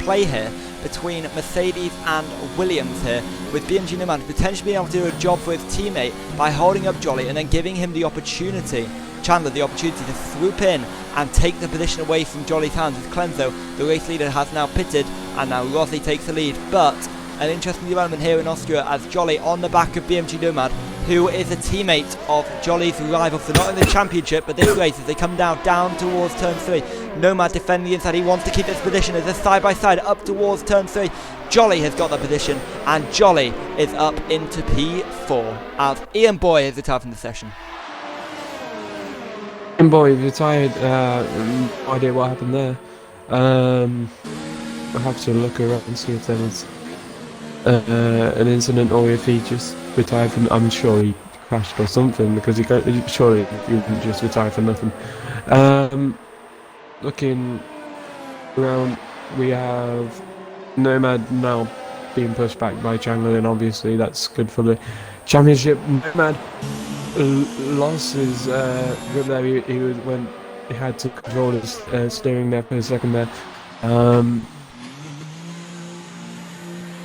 play here between Mercedes and Williams here, with BMG Nomad potentially being able to do a job for his teammate by holding up Jolly and then giving him the opportunity, Chandler, the opportunity to swoop in and take the position away from Jolly's hands. As Clenzo, the race leader, has now pitted, and now Rossi takes the lead. But an interesting development here in Austria as Jolly on the back of BMG Nomad, who is a teammate of Jolly's rival for not in the championship but this race, as they come down towards turn 3. Nomad defending the inside, he wants to keep this position as a side by side up towards turn 3. Jolly has got that position, and Jolly is up into P4 as Ian Boy is retired from the session. Ian Boy retired, no idea what happened there. I'll have to look around and see if there was an incident or if he just retired from. I'm sure he crashed or something, because surely he wouldn't just retire for nothing. Looking around, we have Nomad now being pushed back by Chandler, and obviously that's good for the championship. Nomad lost his grip there. He had to control his steering there for a second there.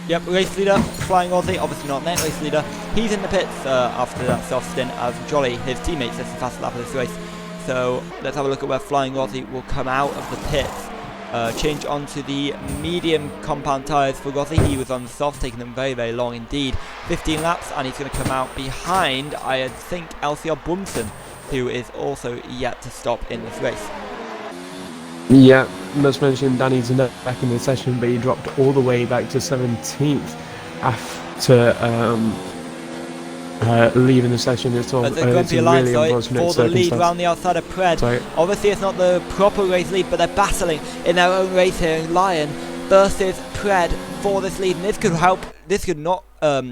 Yep, race leader, Flying Aussie, obviously not net race leader. He's in the pits after that soft stint as Jolly, his teammate, sets the fastest lap of this race. So let's have a look at where Flying Aussie will come out of the pits. Change onto the medium compound tyres for Rossi. He was on the soft, taking them very, very long indeed. 15 laps, and he's going to come out behind, I think, LCR Bumson, who is also yet to stop in this race. Yeah, must mention Danny's back in the session, but he dropped all the way back to 17th after leaving the session. It's all a grumpy line, really for the lead round the outside of Pred. Sorry. Obviously it's not the proper race lead, but they're battling in their own race here in Lion versus Pred for this lead, and this could not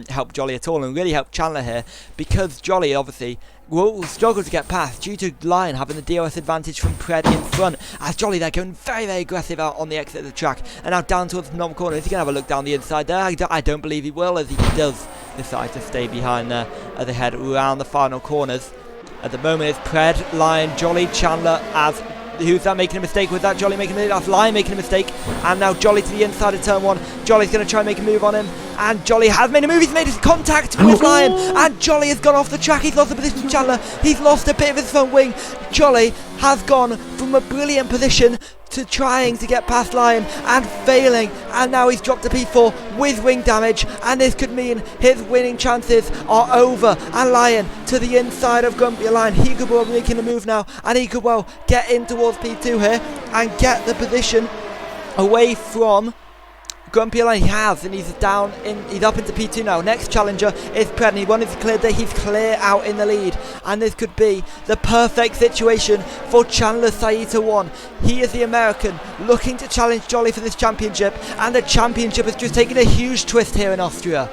help Jolly at all, and really help Chandler here, because Jolly obviously will struggle to get past due to Lion having the DRS advantage from Pred in front, as Jolly there going very, very aggressive out on the exit of the track, and now down towards the normal corner. Is he going to have a look down the inside there? I don't believe he will, as he does decide to stay behind there as they head around the final corners. At the moment it's Pred, Lion, Jolly, Chandler, as who's that making a mistake? Was that Jolly making a mistake? That's Lion making a mistake. And now Jolly to the inside of turn 1. Jolly's going to try and make a move on him. And Jolly has made a move. He's made his contact with Lion. And Jolly has gone off the track. He's lost the position to Chandler. He's lost a bit of his front wing. Jolly has gone from a brilliant position to trying to get past Lion and failing, and now he's dropped to P4 with wing damage, and this could mean his winning chances are over. And Lion to the inside of Grumpy Lion, he could well be making a move now, and he could well get in towards P2 here and get the position away from Grumpy Lion. He has, and he's down in, he's up into P2 now. Next challenger is Pred, and he wanted to clear there. He's clear out in the lead, and this could be the perfect situation for Chandler Saito 1. He is the American looking to challenge Jolly for this championship, and the championship has just taken a huge twist here in Austria.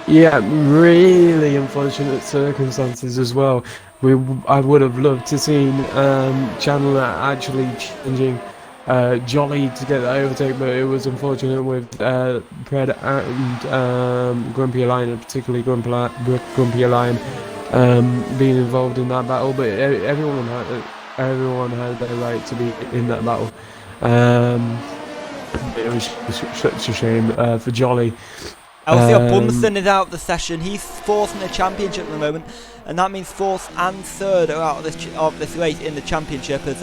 Yeah, really unfortunate circumstances as well. I would have loved to seen Chandler actually challenging Jolly to get the overtake, but it was unfortunate with Pred and Grumpy Lion, and particularly Grumpy Lion being involved in that battle. But everyone had their right to be in that battle. It was such a shame for Jolly. Elthea Bumson is out of the session. He's fourth in the championship at the moment, and that means fourth and third are out of this race in the championship as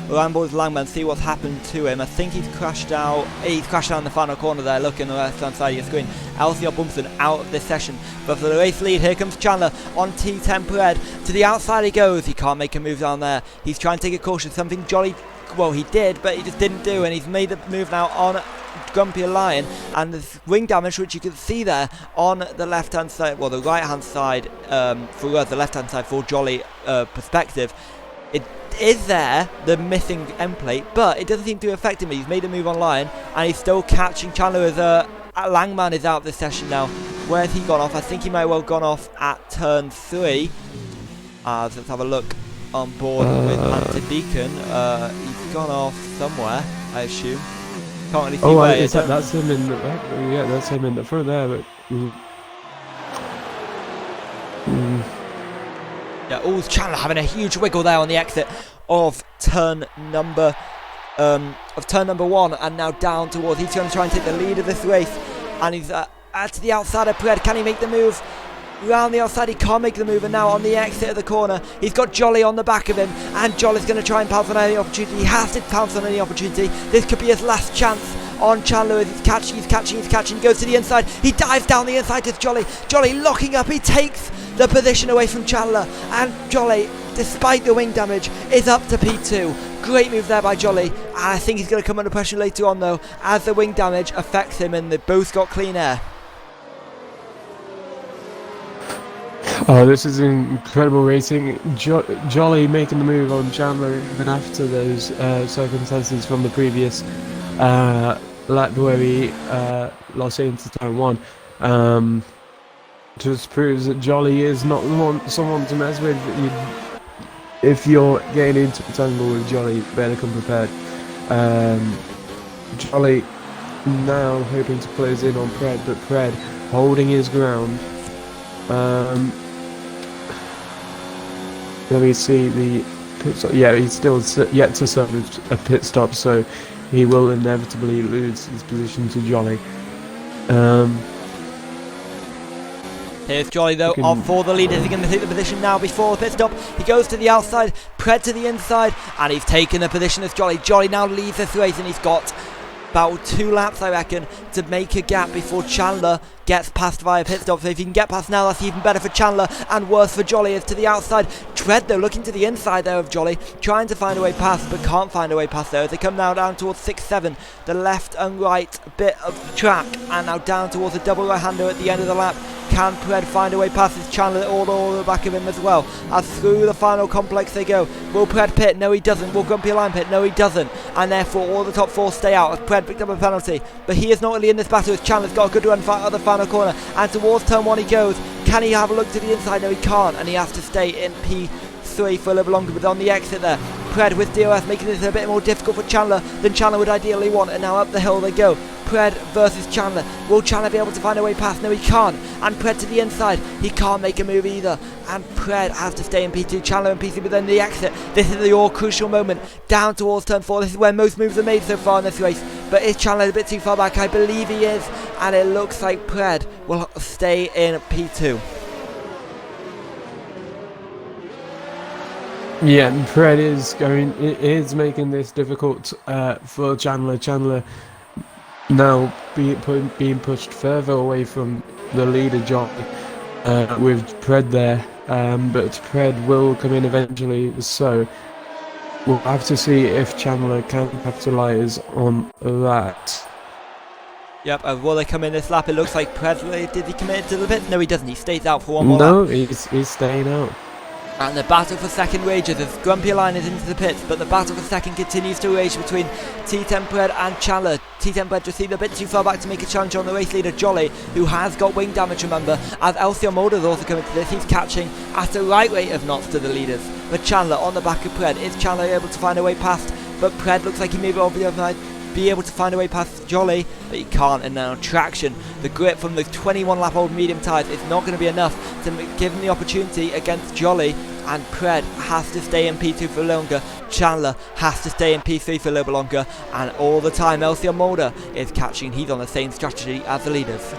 Rambo's Langman see what's happened to him. I think he's crashed out. He's crashed out in the final corner there. Look in the left hand side of your screen. Elthea Bumson out of this session. But for the race lead, here comes Chandler on T10 Pred. To the outside he goes. He can't make a move down there. He's trying to take a caution. Something Jolly, well, he did, but he just didn't do, and he's made the move now on Grumpy Lion, and the wing damage, which you can see there on the left hand side, well, the right hand side for us, the left hand side for Jolly perspective, it is there, the missing end plate, but it doesn't seem to affect him. He's made a move on Lion, and he's still catching Chandler as Langman is out of this session now. Where's he gone off? I think he might well gone off at turn 3. Let's have a look on board with Anton Deacon. He's gone off somewhere, I assume. Can't really see where that's him in the back. Yeah, that's him in the front there. But yeah, oh, Chandler having a huge wiggle there on the exit of turn number 1, and now down towards. He's going to try and take the lead of this race, and he's to the outside of Pred. Can he make the move? Round the outside, he can't make the move, and now on the exit of the corner, he's got Jolly on the back of him, and Jolly's going to try and pounce on any opportunity. He has to pounce on any opportunity. This could be his last chance on Chandler as he's catching, he goes to the inside, he dives down the inside to Jolly. Jolly locking up, he takes the position away from Chandler, and Jolly, despite the wing damage, is up to P2. Great move there by Jolly, and I think he's going to come under pressure later on though, as the wing damage affects him, and they both got clean air. Oh, this is incredible racing. Jolly making the move on Chandler even after those circumstances from the previous lap where he lost into turn 1. Just proves that Jolly is not someone to mess with. If you're getting into a tangle with Jolly, you better come prepared. Jolly now hoping to close in on Pred, but Pred holding his ground. Let me see the pit stop. Yeah, he's still yet to serve a pit stop, so he will inevitably lose his position to Jolly. Here's Jolly though, on for the lead. Is he going to take the position now before the pit stop? He goes to the outside, Pred to the inside, and he's taken the position as Jolly. Jolly now leads this race, and he's got about 2 laps, I reckon, to make a gap before Chandler gets past via pit stop. So if he can get past now, that's even better for Chandler and worse for Jolly. Is to the outside. Pred though looking to the inside there of Jolly, trying to find a way past, but can't find a way past there as they come now down towards 6-7, the left and right bit of the track, and now down towards a double right-hander at the end of the lap. Can Pred find a way past his Chandler all the back of him as well? As through the final complex they go. Will Pred pit? No, he doesn't. Will Grumpy Lion pit? No, he doesn't. And therefore all the top 4 stay out as Pred picked up a penalty. But he is not really in this battle as Chandler's got a good run at the final corner. And towards turn 1 he goes. Can he have a look to the inside? No, he can't. And he has to stay in P3 for a little longer. But on the exit there, Pred with DOS making this a bit more difficult for Chandler than Chandler would ideally want. And now up the hill they go. Pred versus Chandler. Will Chandler be able to find a way past? No, he can't. And Pred to the inside. He can't make a move either. And Pred has to stay in P2. Chandler in P3, but then the exit. This is the all crucial moment. Down towards turn 4. This is where most moves are made so far in this race. But is Chandler a bit too far back? I believe he is. And it looks like Pred will stay in P2. Yeah, Pred is making this difficult for Chandler. Chandler now being pushed further away from the leader Jolly with Pred there, but Pred will come in eventually, so we'll have to see if Chandler can capitalise on that. Yep, will they come in this lap? It looks like Pred, did he commit to the pit? No, he doesn't. He stays out for one more lap. No, he's staying out. And the battle for second rages as Grumpy Lion is into the pits, but the battle for second continues to rage between T10 Pred and Chandler. T10 Pred just seemed a bit too far back to make a challenge on the race leader Jolly, who has got wing damage, remember, as Elthea Mulder is also coming to this. He's catching at a right rate of knots to the leaders. But Chandler on the back of Pred. Is Chandler able to find a way past? But Pred looks like he may be over the other side, be able to find a way past Jolly, but he can't. And now traction, the grip from the 21 lap old medium tyres is not going to be enough to give him the opportunity against Jolly, and Pred has to stay in P2 for longer. Chandler has to stay in P3 for a little longer, and all the time Elthea Mulder is catching. He's on the same strategy as the leaders.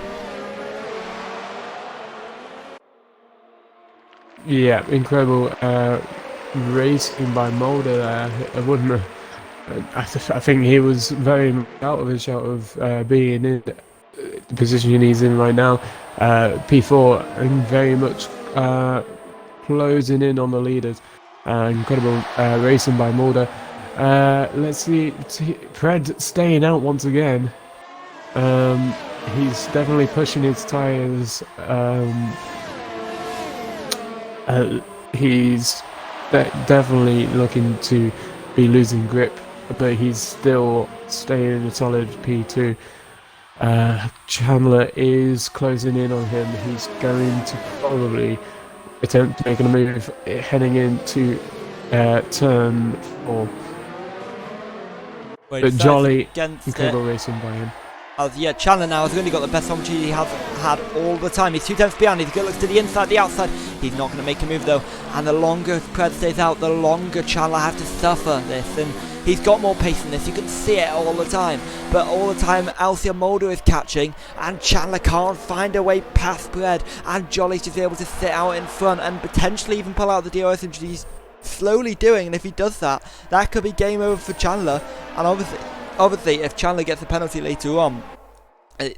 Yeah, incredible racing by Mulder there. I wouldn't have, I think he was very much out of his shot of being in the position he's in right now. P4 and very much closing in on the leaders. Incredible racing by Mulder. Let's see, Pred staying out once again. He's definitely pushing his tyres. He's definitely looking to be losing grip, but he's still staying in a solid P2. Chandler is closing in on him. He's going to probably attempt making a move heading into turn 4. But Jolly, incredible racing by him. Yeah, Chandler now has really got the best opportunity he has had all the time. He's 2 tenths behind. He's looks to the inside, the outside. He's not going to make a move though. And the longer Pred stays out, the longer Chandler has to suffer this. And he's got more pace in this. You can see it all the time. But all the time, Alcia Mulder is catching, and Chandler can't find a way past Pred. And Jolly's just able to sit out in front and potentially even pull out the DRS injury he's slowly doing. And if he does that, that could be game over for Chandler. And obviously, if Chandler gets a penalty later on,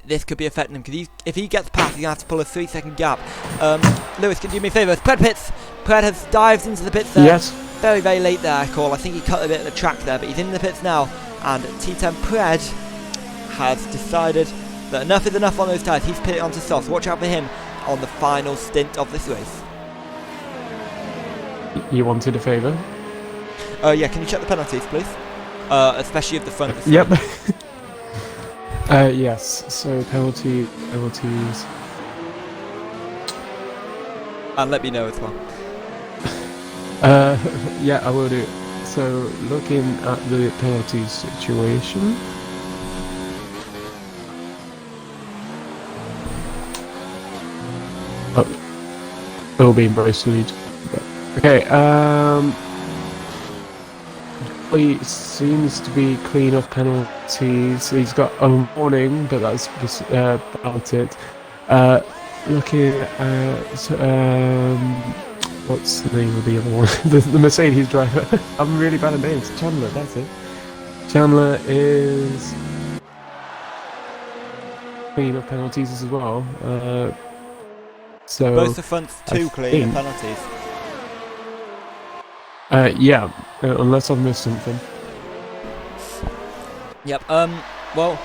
this could be affecting him, because if he gets past, he's going to have to pull a 3-second gap. Lewis, can you do me a favour? Pred pits. Pred has dived into the pits there. Yes. Very, very late there, I call. I think he cut a bit of the track there, but he's in the pits now. And T10 Pred has decided that enough is enough on those tyres. He's pitted onto softs. Watch out for him on the final stint of this race. You wanted a favour? Yeah, can you check the penalties, please? Especially of the front. Yep. Yes, so penalties. And let me know as well. Yeah, I will do. So, looking at the penalty situation. Oh, it'll be embraced lead. Okay, he seems to be clean of penalties. He's got a warning, but that's about it. Looking at what's the name of the other one? the Mercedes driver. I'm really bad at names. Chandler, that's it. Chandler is clean of penalties as well. So both the fronts too clean of penalties. Yeah, unless I've missed something. Yep, well,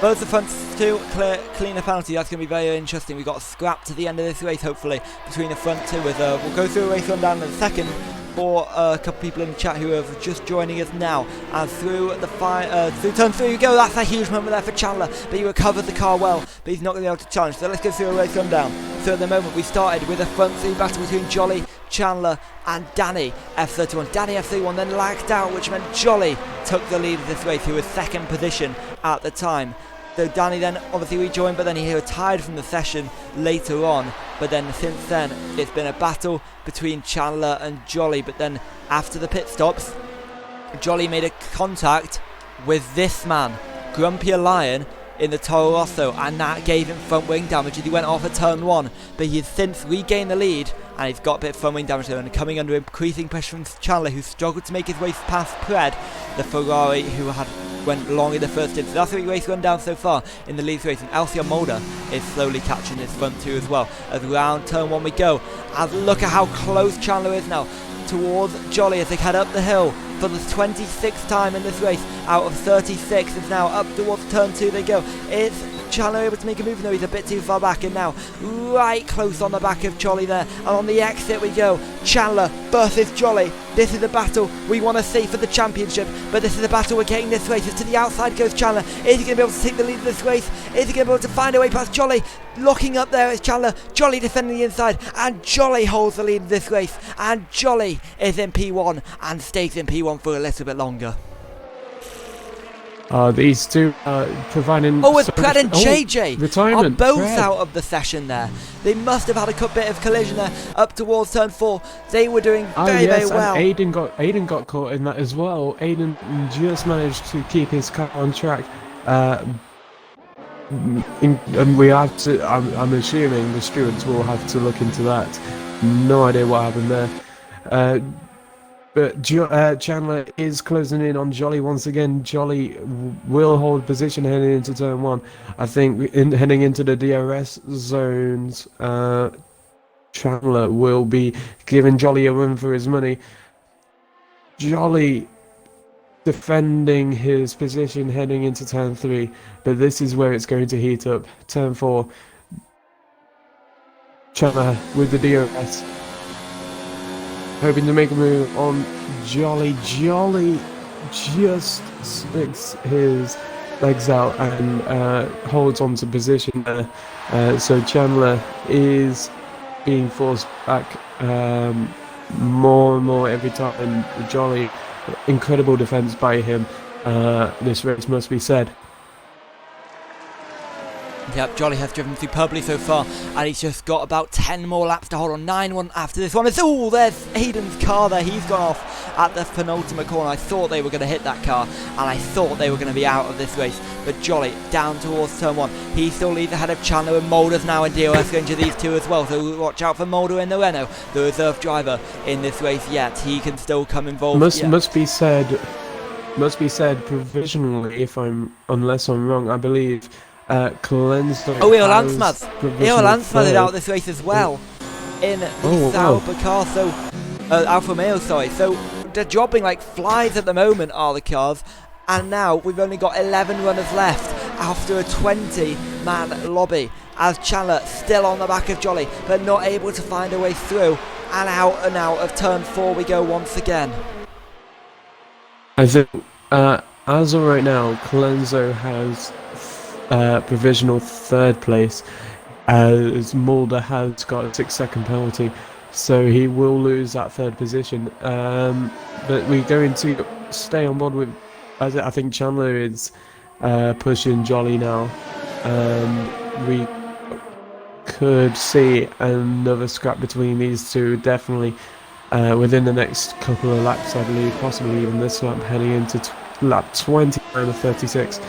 both the fronts too clean of penalty. That's going to be very interesting. We've got a scrap to the end of this race, hopefully, between the front two. We'll go through a race rundown in a second for a couple people in the chat who are just joining us now. And through turn 3 you go. That's a huge moment there for Chandler, but he recovered the car well, but he's not going to be able to challenge. So let's go through a race rundown. So at the moment we started with a front 3 battle between Jolly, Chandler and Danny F31. Danny F31 then lagged out, which meant Jolly took the lead of this race, who was second position at the time. So Danny then obviously rejoined, but then he retired from the session later on. But then since then, it's been a battle between Chandler and Jolly. But then after the pit stops, Jolly made a contact with this man, Grumpy Lion, in the Toro Rosso, and that gave him front wing damage as he went off at turn 1. But he's since regained the lead, and he's got a bit of front wing damage there, and coming under increasing pressure from Chandler, who struggled to make his way past Pred, the Ferrari, who went long in the first stint. So that's the race run down so far in the lead race, and Alcia Mulder is slowly catching this front 2 as well. As round turn 1 we go, and look at how close Chandler is now towards Jolly as they head up the hill for the 26th time in this race out of 36. It's now up towards turn 2 they go. It's Chandler able to make a move? No, he's a bit too far back, and now right close on the back of Jolly there. And on the exit we go. Chandler versus Jolly. This is a battle we want to see for the championship, but this is a battle we're getting this race. As to the outside goes Chandler. Is he going to be able to take the lead of this race? Is he going to be able to find a way past Jolly? Looking up there is Chandler. Jolly defending the inside, and Jolly holds the lead of this race. And Jolly is in P1 and stays in P1 for a little bit longer. These two providing... Oh, with Pred and JJ retirement. are both Pred out of the session there. They must have had a bit of collision there up towards turn 4. They were doing very well. And Aiden got caught in that as well. Aiden just managed to keep his car on track. And we have to... I'm assuming the stewards will have to look into that. No idea what happened there. But Chandler is closing in on Jolly once again. Jolly will hold position heading into turn one. I think heading into the DRS zones, Chandler will be giving Jolly a run for his money. Jolly defending his position heading into turn three, but this is where it's going to heat up. Turn four. Chandler with the DRS. Hoping to make a move on Jolly. Jolly just sticks his legs out and holds on to position there. So Chandler is being forced back more and more every time. Jolly, incredible defense by him. This race must be said. Yep, Jolly has driven superbly so far, and he's just got about 10 more laps to hold on. 9-1 after this one. Oh, there's Aiden's car there. He's gone off at the penultimate corner. I thought they were going to hit that car, and I thought they were going to be out of this race. But Jolly down towards turn one. He still leads ahead of Chandler, and Mulder's now in DOS going to these two as well. So watch out for Mulder in the Renault, the reserve driver in this race yet. He can still come involved. Must be said provisionally, unless I'm wrong, I believe. Cleansed. Oh, Eo Lansmouth is out this race as well in the Sauber car. So Alfa Romeo, sorry. So they're dropping like flies at the moment, are the cars. And now we've only got 11 runners left after a 20-man lobby. As Chandler still on the back of Jolly, but not able to find a way through. And out of turn 4 we go once again. I think as of right now, Clenzo has provisional third place, as Mulder has got a 6-second penalty, so he will lose that third position. But we're going to stay on board with, as I think Chandler is pushing Jolly now. We could see another scrap between these two, definitely within the next couple of laps, I believe, possibly even this lap, heading into lap 29 of 36.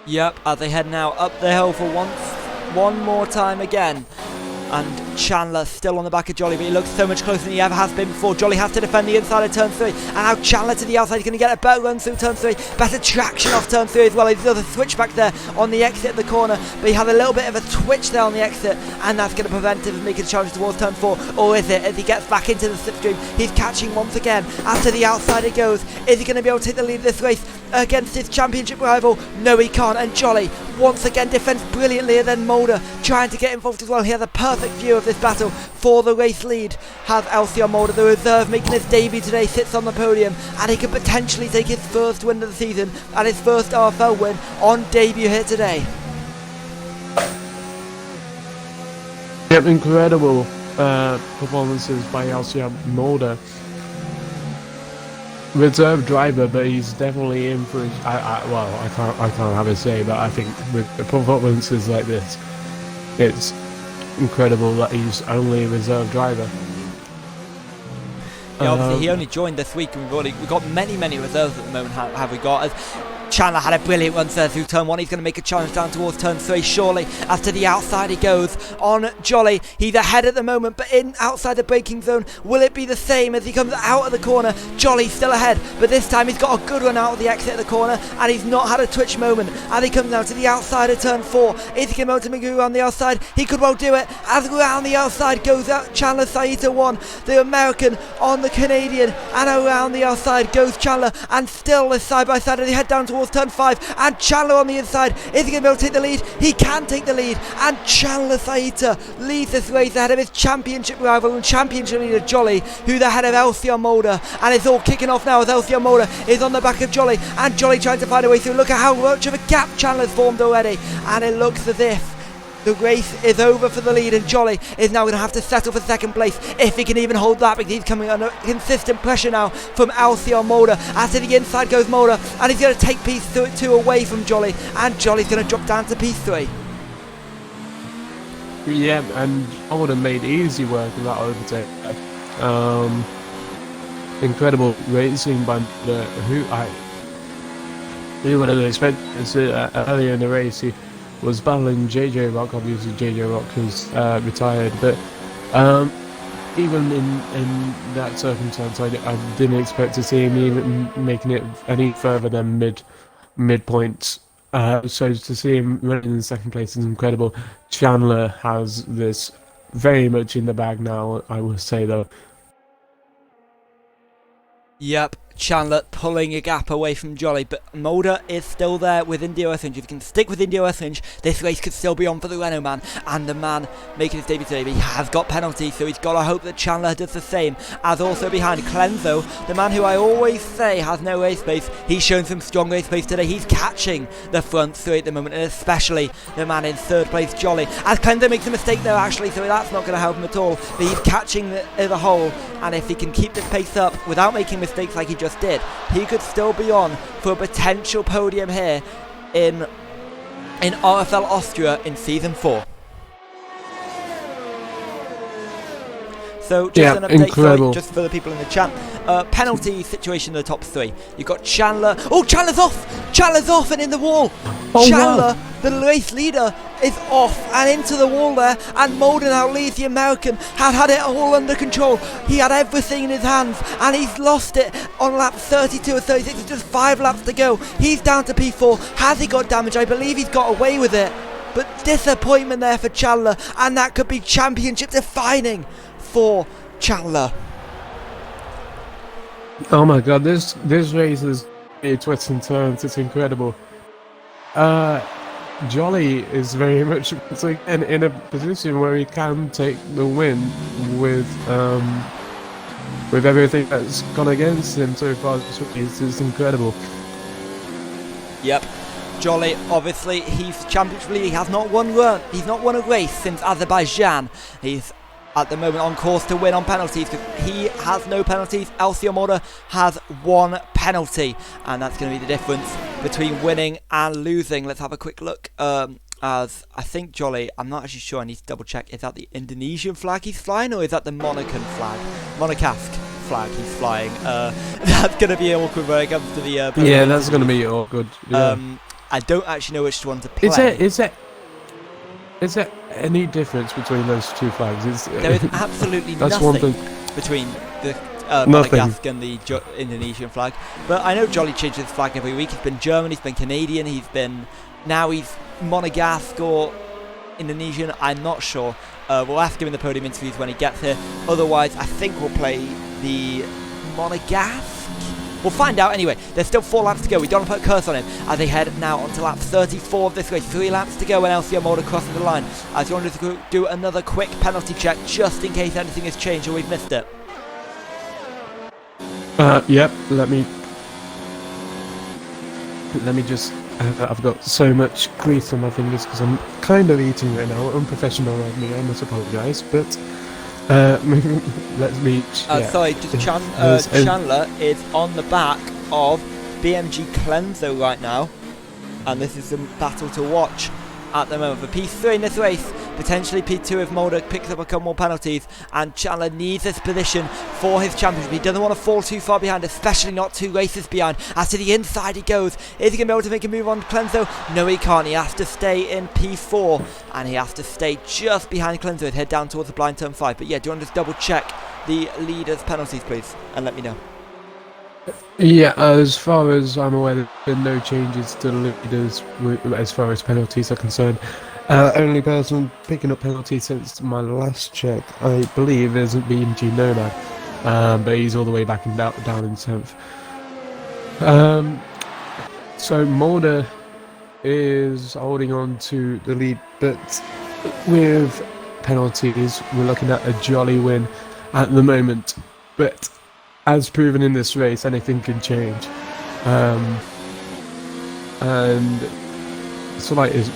Yep, as they head now up the hill for one more time again. And Chandler still on the back of Jolly, but he looks so much closer than he ever has been before. Jolly has to defend the inside of turn 3. And now Chandler to the outside. He's going to get a better run through turn 3. Better traction off turn 3 as well. He does a switch back there on the exit of the corner. But he had a little bit of a twitch there on the exit. And that's going to prevent him from making a challenge towards turn 4. Or is it? As he gets back into the slipstream, he's catching once again. As to the outside it goes. Is he going to be able to take the lead of this race against his championship rival? No, he can't. And Jolly once again defends brilliantly, and then Mulder trying to get involved as well. He has a perfect view of this battle for the race lead. Has Alcyon Mulder, the reserve, making his debut today, sits on the podium, and he could potentially take his first win of the season and his first RFL win on debut here today. Yep, incredible performances by Alcyon Mulder. Reserve driver, but he's definitely in for. I can't have a say, but I think with performances like this, it's incredible that he's only a reserve driver. Yeah, obviously he only joined this week, and we've got many reserves at the moment. Have we got? As Chandler had a brilliant run there through turn 1. He's going to make a challenge down towards turn 3 surely. As to the outside he goes on Jolly. He's ahead at the moment, but outside the braking zone, will it be the same as he comes out of the corner? Jolly's still ahead, but this time he's got a good run out of the exit of the corner, and he's not had a twitch moment. And he comes now to the outside of turn 4. Is he going to make a around the outside? He could well do it. As around the outside goes out Chandler Saito 1, the American on the Canadian, and around the outside goes Chandler, and still is side by side as they head down towards turn 5, and Chandler on the inside. Is he going to be able to take the lead? He can take the lead, and Chandler Saito leads this race ahead of his championship rival and championship leader Jolly, who's ahead of Alcyon Mulder. And it's all kicking off now as Alcyon Mulder is on the back of Jolly, and Jolly trying to find a way through. Look at how much of a gap Chandler's formed already, and it looks as if the race is over for the lead, and Jolly is now going to have to settle for second place if he can even hold that, because he's coming under consistent pressure now from Alcyon Mulder. As to the inside goes Mulder, and he's going to take P2 away from Jolly, and Jolly's going to drop down to P3. Yeah, and I would have made easy work of that overtake. Incredible racing by who would have expected to see earlier in the race. He was battling JJ Rock. Obviously, JJ Rock has retired, but even in that circumstance, I didn't expect to see him even making it any further than midpoints. So to see him running in second place is incredible. Chandler has this very much in the bag now, I will say, though. Yep, Chandler pulling a gap away from Jolly, but Mulder is still there with Indio Earthringe. If he can stick with Indio Earthringe, this race could still be on for the Renault man, and the man making his debut today. But he has got penalties, so he's got to hope that Chandler does the same. As also behind Clenzo, the man who I always say has no race pace, he's shown some strong race pace today. He's catching the front three at the moment, and especially the man in third place, Jolly. As Clenzo makes a mistake there, actually, so that's not going to help him at all. But he's catching the whole, and if he can keep this pace up without making mistakes like he just did, he could still be on for a potential podium here in RFL Austria in season 4. So just an update, sorry, just for the people in the chat. Penalty situation in the top 3. You've got Chandler. Oh, Chandler's off! Chandler's off and in the wall. Oh, Chandler, wow. the race leader, is off and into the wall there. And Mulder now leads the American. Had it all under control. He had everything in his hands and he's lost it on lap 32 or 36. It's just 5 laps to go. He's down to P4. Has he got damage? I believe he's got away with it. But disappointment there for Chandler, and that could be championship defining for Chandler. Oh my god, this race is twists and turns. It's incredible. Jolly is very much in a position where he can take the win with everything that's gone against him so far. It's incredible. Yep. Jolly, obviously, he's championship leader. He has not won a race since Azerbaijan. He's at the moment on course to win on penalties because he has no penalties. Elcio Mulder has 1 penalty, and that's going to be the difference between winning and losing. Let's have a quick look. As I think Jolly, I'm not actually sure, I need to double check, is that the Indonesian flag he's flying or is that the Monacan flag? Monacasque flag he's flying. That's going to be awkward when it comes to the yeah, that's going to be awkward. Yeah. I don't actually know which one to play. Is there any difference between those two flags? There is absolutely that's nothing one thing. between the Monegasque and the Indonesian flag. But I know Jolly changes his flag every week. He's been German, he's been Canadian, he's Monegasque or Indonesian. I'm not sure. We'll ask him in the podium interviews when he gets here. Otherwise, I think we'll play the Monegasque. We'll find out anyway. There's still 4 laps to go. We don't want to put a curse on him as they head now onto lap 34 of this race. 3 laps to go when Elcio Mulder crosses the line. As you want to do another quick penalty check just in case anything has changed or we've missed it. Yep. Let me just. I've got so much grease on my fingers because I'm kind of eating right now. Unprofessional of me. I must apologise, but. Let's meet. Sorry, just Chandler is on the back of BMG Clenzo right now, and this is a battle to watch at the moment. For P3 in this race, potentially P2 if Mulder picks up a couple more penalties, and Chandler needs this position for his championship. He doesn't want to fall too far behind, especially not 2 races behind. As to the inside he goes. Is he going to be able to make a move on Clenzo? No, he can't. He has to stay in P4, and he has to stay just behind Clenzo and head down towards the blind turn 5. But yeah, do you want to just double check the leaders' penalties, please, and let me know? Yeah, as far as I'm aware, there have been no changes to the leaders as far as penalties are concerned. Only person picking up penalties since my last check, I believe, isn't BMG Nomad, but he's all the way back down in 7th. So Mulder is holding on to the lead, but with penalties, we're looking at a Jolly win at the moment. But as proven in this race, anything can change. And the slightest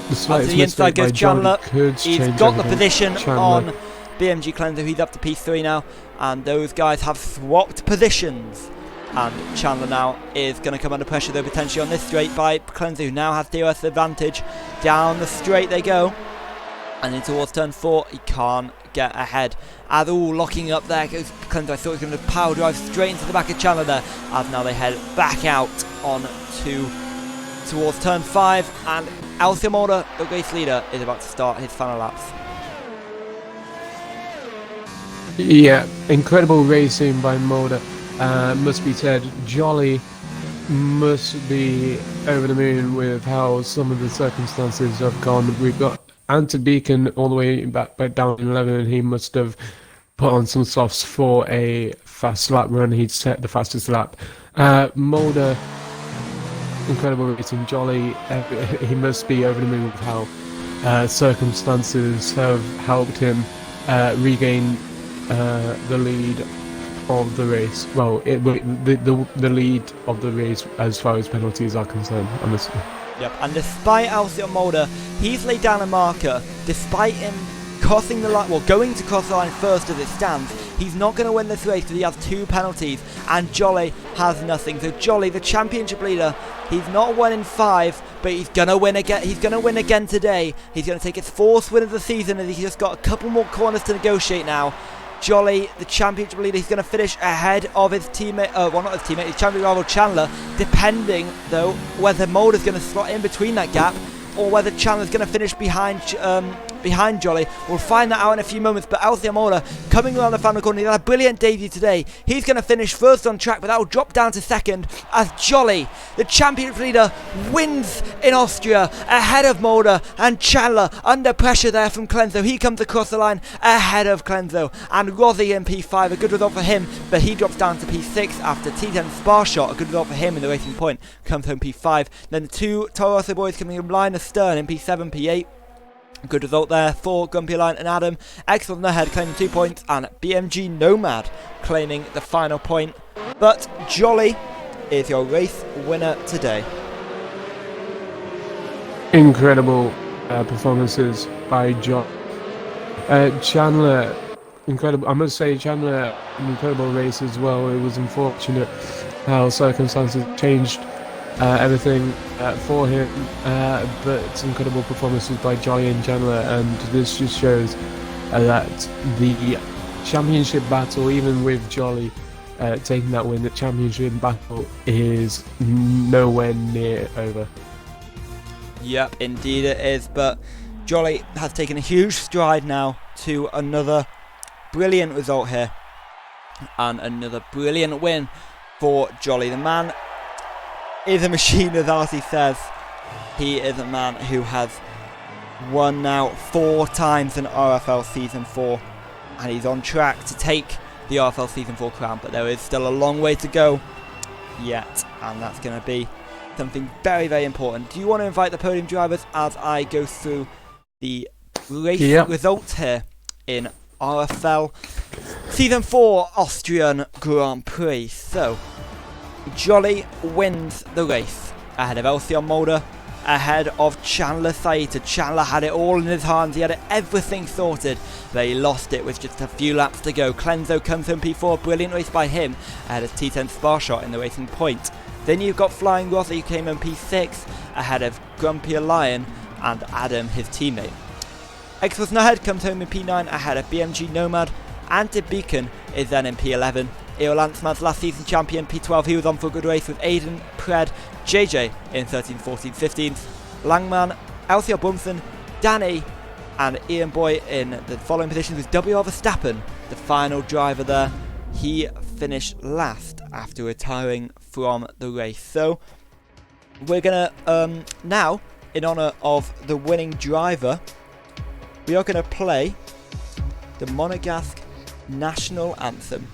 the inside goes Chandler. He's got the position Chandler. on BMG Clenzo. He's up to P3 now, and those guys have swapped positions. And Chandler now is going to come under pressure, though, potentially on this straight by Clenzo, who now has DRS advantage. Down the straight they go, and in towards turn 4, he can't get ahead. As all locking up there goes Clenzo. I thought he was going to power drive straight into the back of Chandler there, as now they head back out on to towards turn 5, and Alcir Mulder, the race leader, is about to start his final laps. Yeah, incredible racing by Mulder. Must be said, Jolly must be over the moon with how some of the circumstances have gone. We've got Ante Beacon all the way back down in 11, and he must have put on some softs for a fast lap run. He'd set the fastest lap. Mulder, incredible racing. Jolly, he must be over the moon with how circumstances have helped him regain the lead of the race. Well, the lead of the race as far as penalties are concerned, honestly. Yep, and despite Alcir Mulder, he's laid down a marker. Despite him crossing the line, well, going to cross the line first as it stands, he's not going to win this race because he has 2 penalties, and Jolly has nothing. So Jolly, the championship leader, he's not won in 5, but he's going to win again. He's going to win again today. He's going to take his 4th win of the season, and he's just got a couple more corners to negotiate now. Jolly, the championship leader, he's going to finish ahead of his teammate, well, not his teammate, his champion rival Chandler, depending, though, whether Mulder's going to slot in between that gap or whether Chandler's going to finish behind Jolly. We'll find that out in a few moments, but Alcir Mulder coming around the final corner. He had a brilliant debut today. He's going to finish first on track, but that will drop down to second as Jolly, the championship leader, wins in Austria ahead of Mulder, and Chandler under pressure there from Clenzo. He comes across the line ahead of Clenzo, and Rossi in P5, a good result for him, but he drops down to P6 after T10 Spar Shot, a good result for him in the Racing Point, comes home P5. Then the 2 Toro Rosso boys coming in line astern in P7, P8. Good result there for Grumpy Lion and Adam. Excellent ahead, claiming 2 points, and BMG Nomad claiming the final point. But Jolly is your race winner today. Incredible performances by John. Chandler, incredible. I must say, Chandler, an incredible race as well. It was unfortunate how circumstances changed everything for him, but it's incredible performances by Jolly and Chandler, and this just shows that the championship battle, even with Jolly taking that win, the championship battle is nowhere near over. Yep, indeed it is, but Jolly has taken a huge stride now to another brilliant result here, and another brilliant win for Jolly. The man is a machine, as Artie says. He is a man who has won now 4 times in RFL Season 4, and he's on track to take the RFL Season 4 crown, but there is still a long way to go yet, and that's going to be something very, very important. Do you want to invite the podium drivers as I go through the race results here in RFL Season 4 Austrian Grand Prix? So, Jolly wins the race ahead of Alcir Mulder, ahead of Chandler Saita. Chandler had it all in his hands, he had everything sorted, but he lost it with just a few laps to go. Clenzo comes in P4, brilliant race by him, ahead of T10 Spar Shot in the Racing Point. Then you've got Flying Rossi, who came in P6, ahead of Grumpy Lion and Adam, his teammate. Exos Nahed comes home in P9, ahead of BMG Nomad. Ante Beacon is then in P11. Eo Lanceman's last season champion, P12, he was on for a good race with Aiden, Pred, JJ in 13, 14, 15th. Langman, Alcir Bumson, Danny and Ian Boy in the following positions with WR Verstappen, the final driver there. He finished last after retiring from the race. So we're going to, now, in honour of the winning driver, we are going to play the Monegasque National Anthem.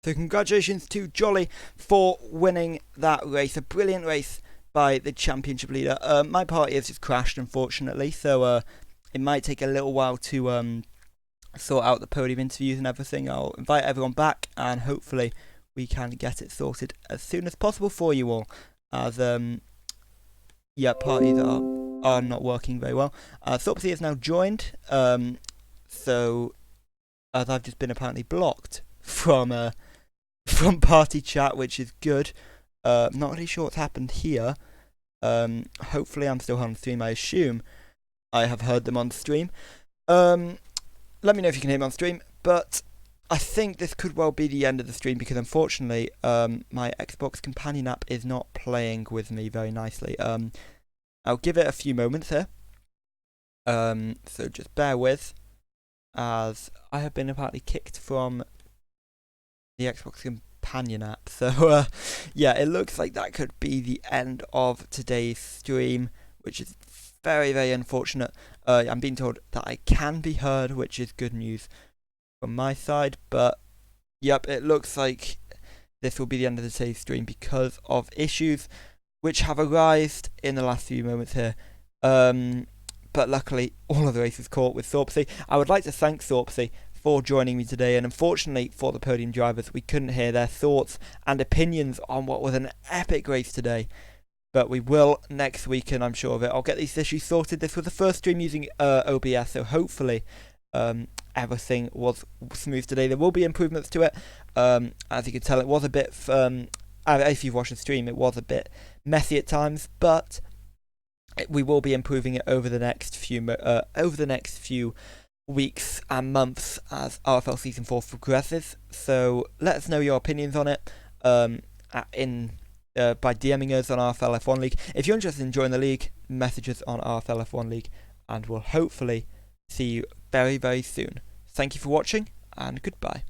So congratulations to Jolly for winning that race. A brilliant race by the championship leader. My party has just crashed, unfortunately, so it might take a little while to sort out the podium interviews and everything. I'll invite everyone back, and hopefully we can get it sorted as soon as possible for you all, as parties are not working very well. Thorpsy has now joined, so as I've just been apparently blocked from party chat, which is good. Not really sure what's happened here. Hopefully I'm still on stream. I assume I have heard them on stream. Let me know if you can hear me on stream, but I think this could well be the end of the stream, because unfortunately my Xbox companion app is not playing with me very nicely. I'll give it a few moments here, so just bear with, as I have been apparently kicked from the Xbox companion app. So yeah, it looks like that could be the end of today's stream, which is very, very unfortunate. I'm being told that I can be heard, which is good news from my side, but yep, it looks like this will be the end of today's stream because of issues which have arisen in the last few moments here. But luckily all of the races caught with Thorpsy. I would like to thank Thorpsy for joining me today, and unfortunately for the podium drivers, we couldn't hear their thoughts and opinions on what was an epic race today. But we will next week, and I'm sure of it. I'll get these issues sorted. This was the first stream using OBS, so hopefully everything was smooth today. There will be improvements to it. As you can tell, it was a bit, if you've watched the stream, it was a bit messy at times, but we will be improving it over the next few weeks and months as RFL Season 4 progresses. So let us know your opinions on it by DMing us on RFL F1 League. If you're interested in joining the league, message us on RFL F1 League, and we'll hopefully see you very, very soon. Thank you for watching, and goodbye.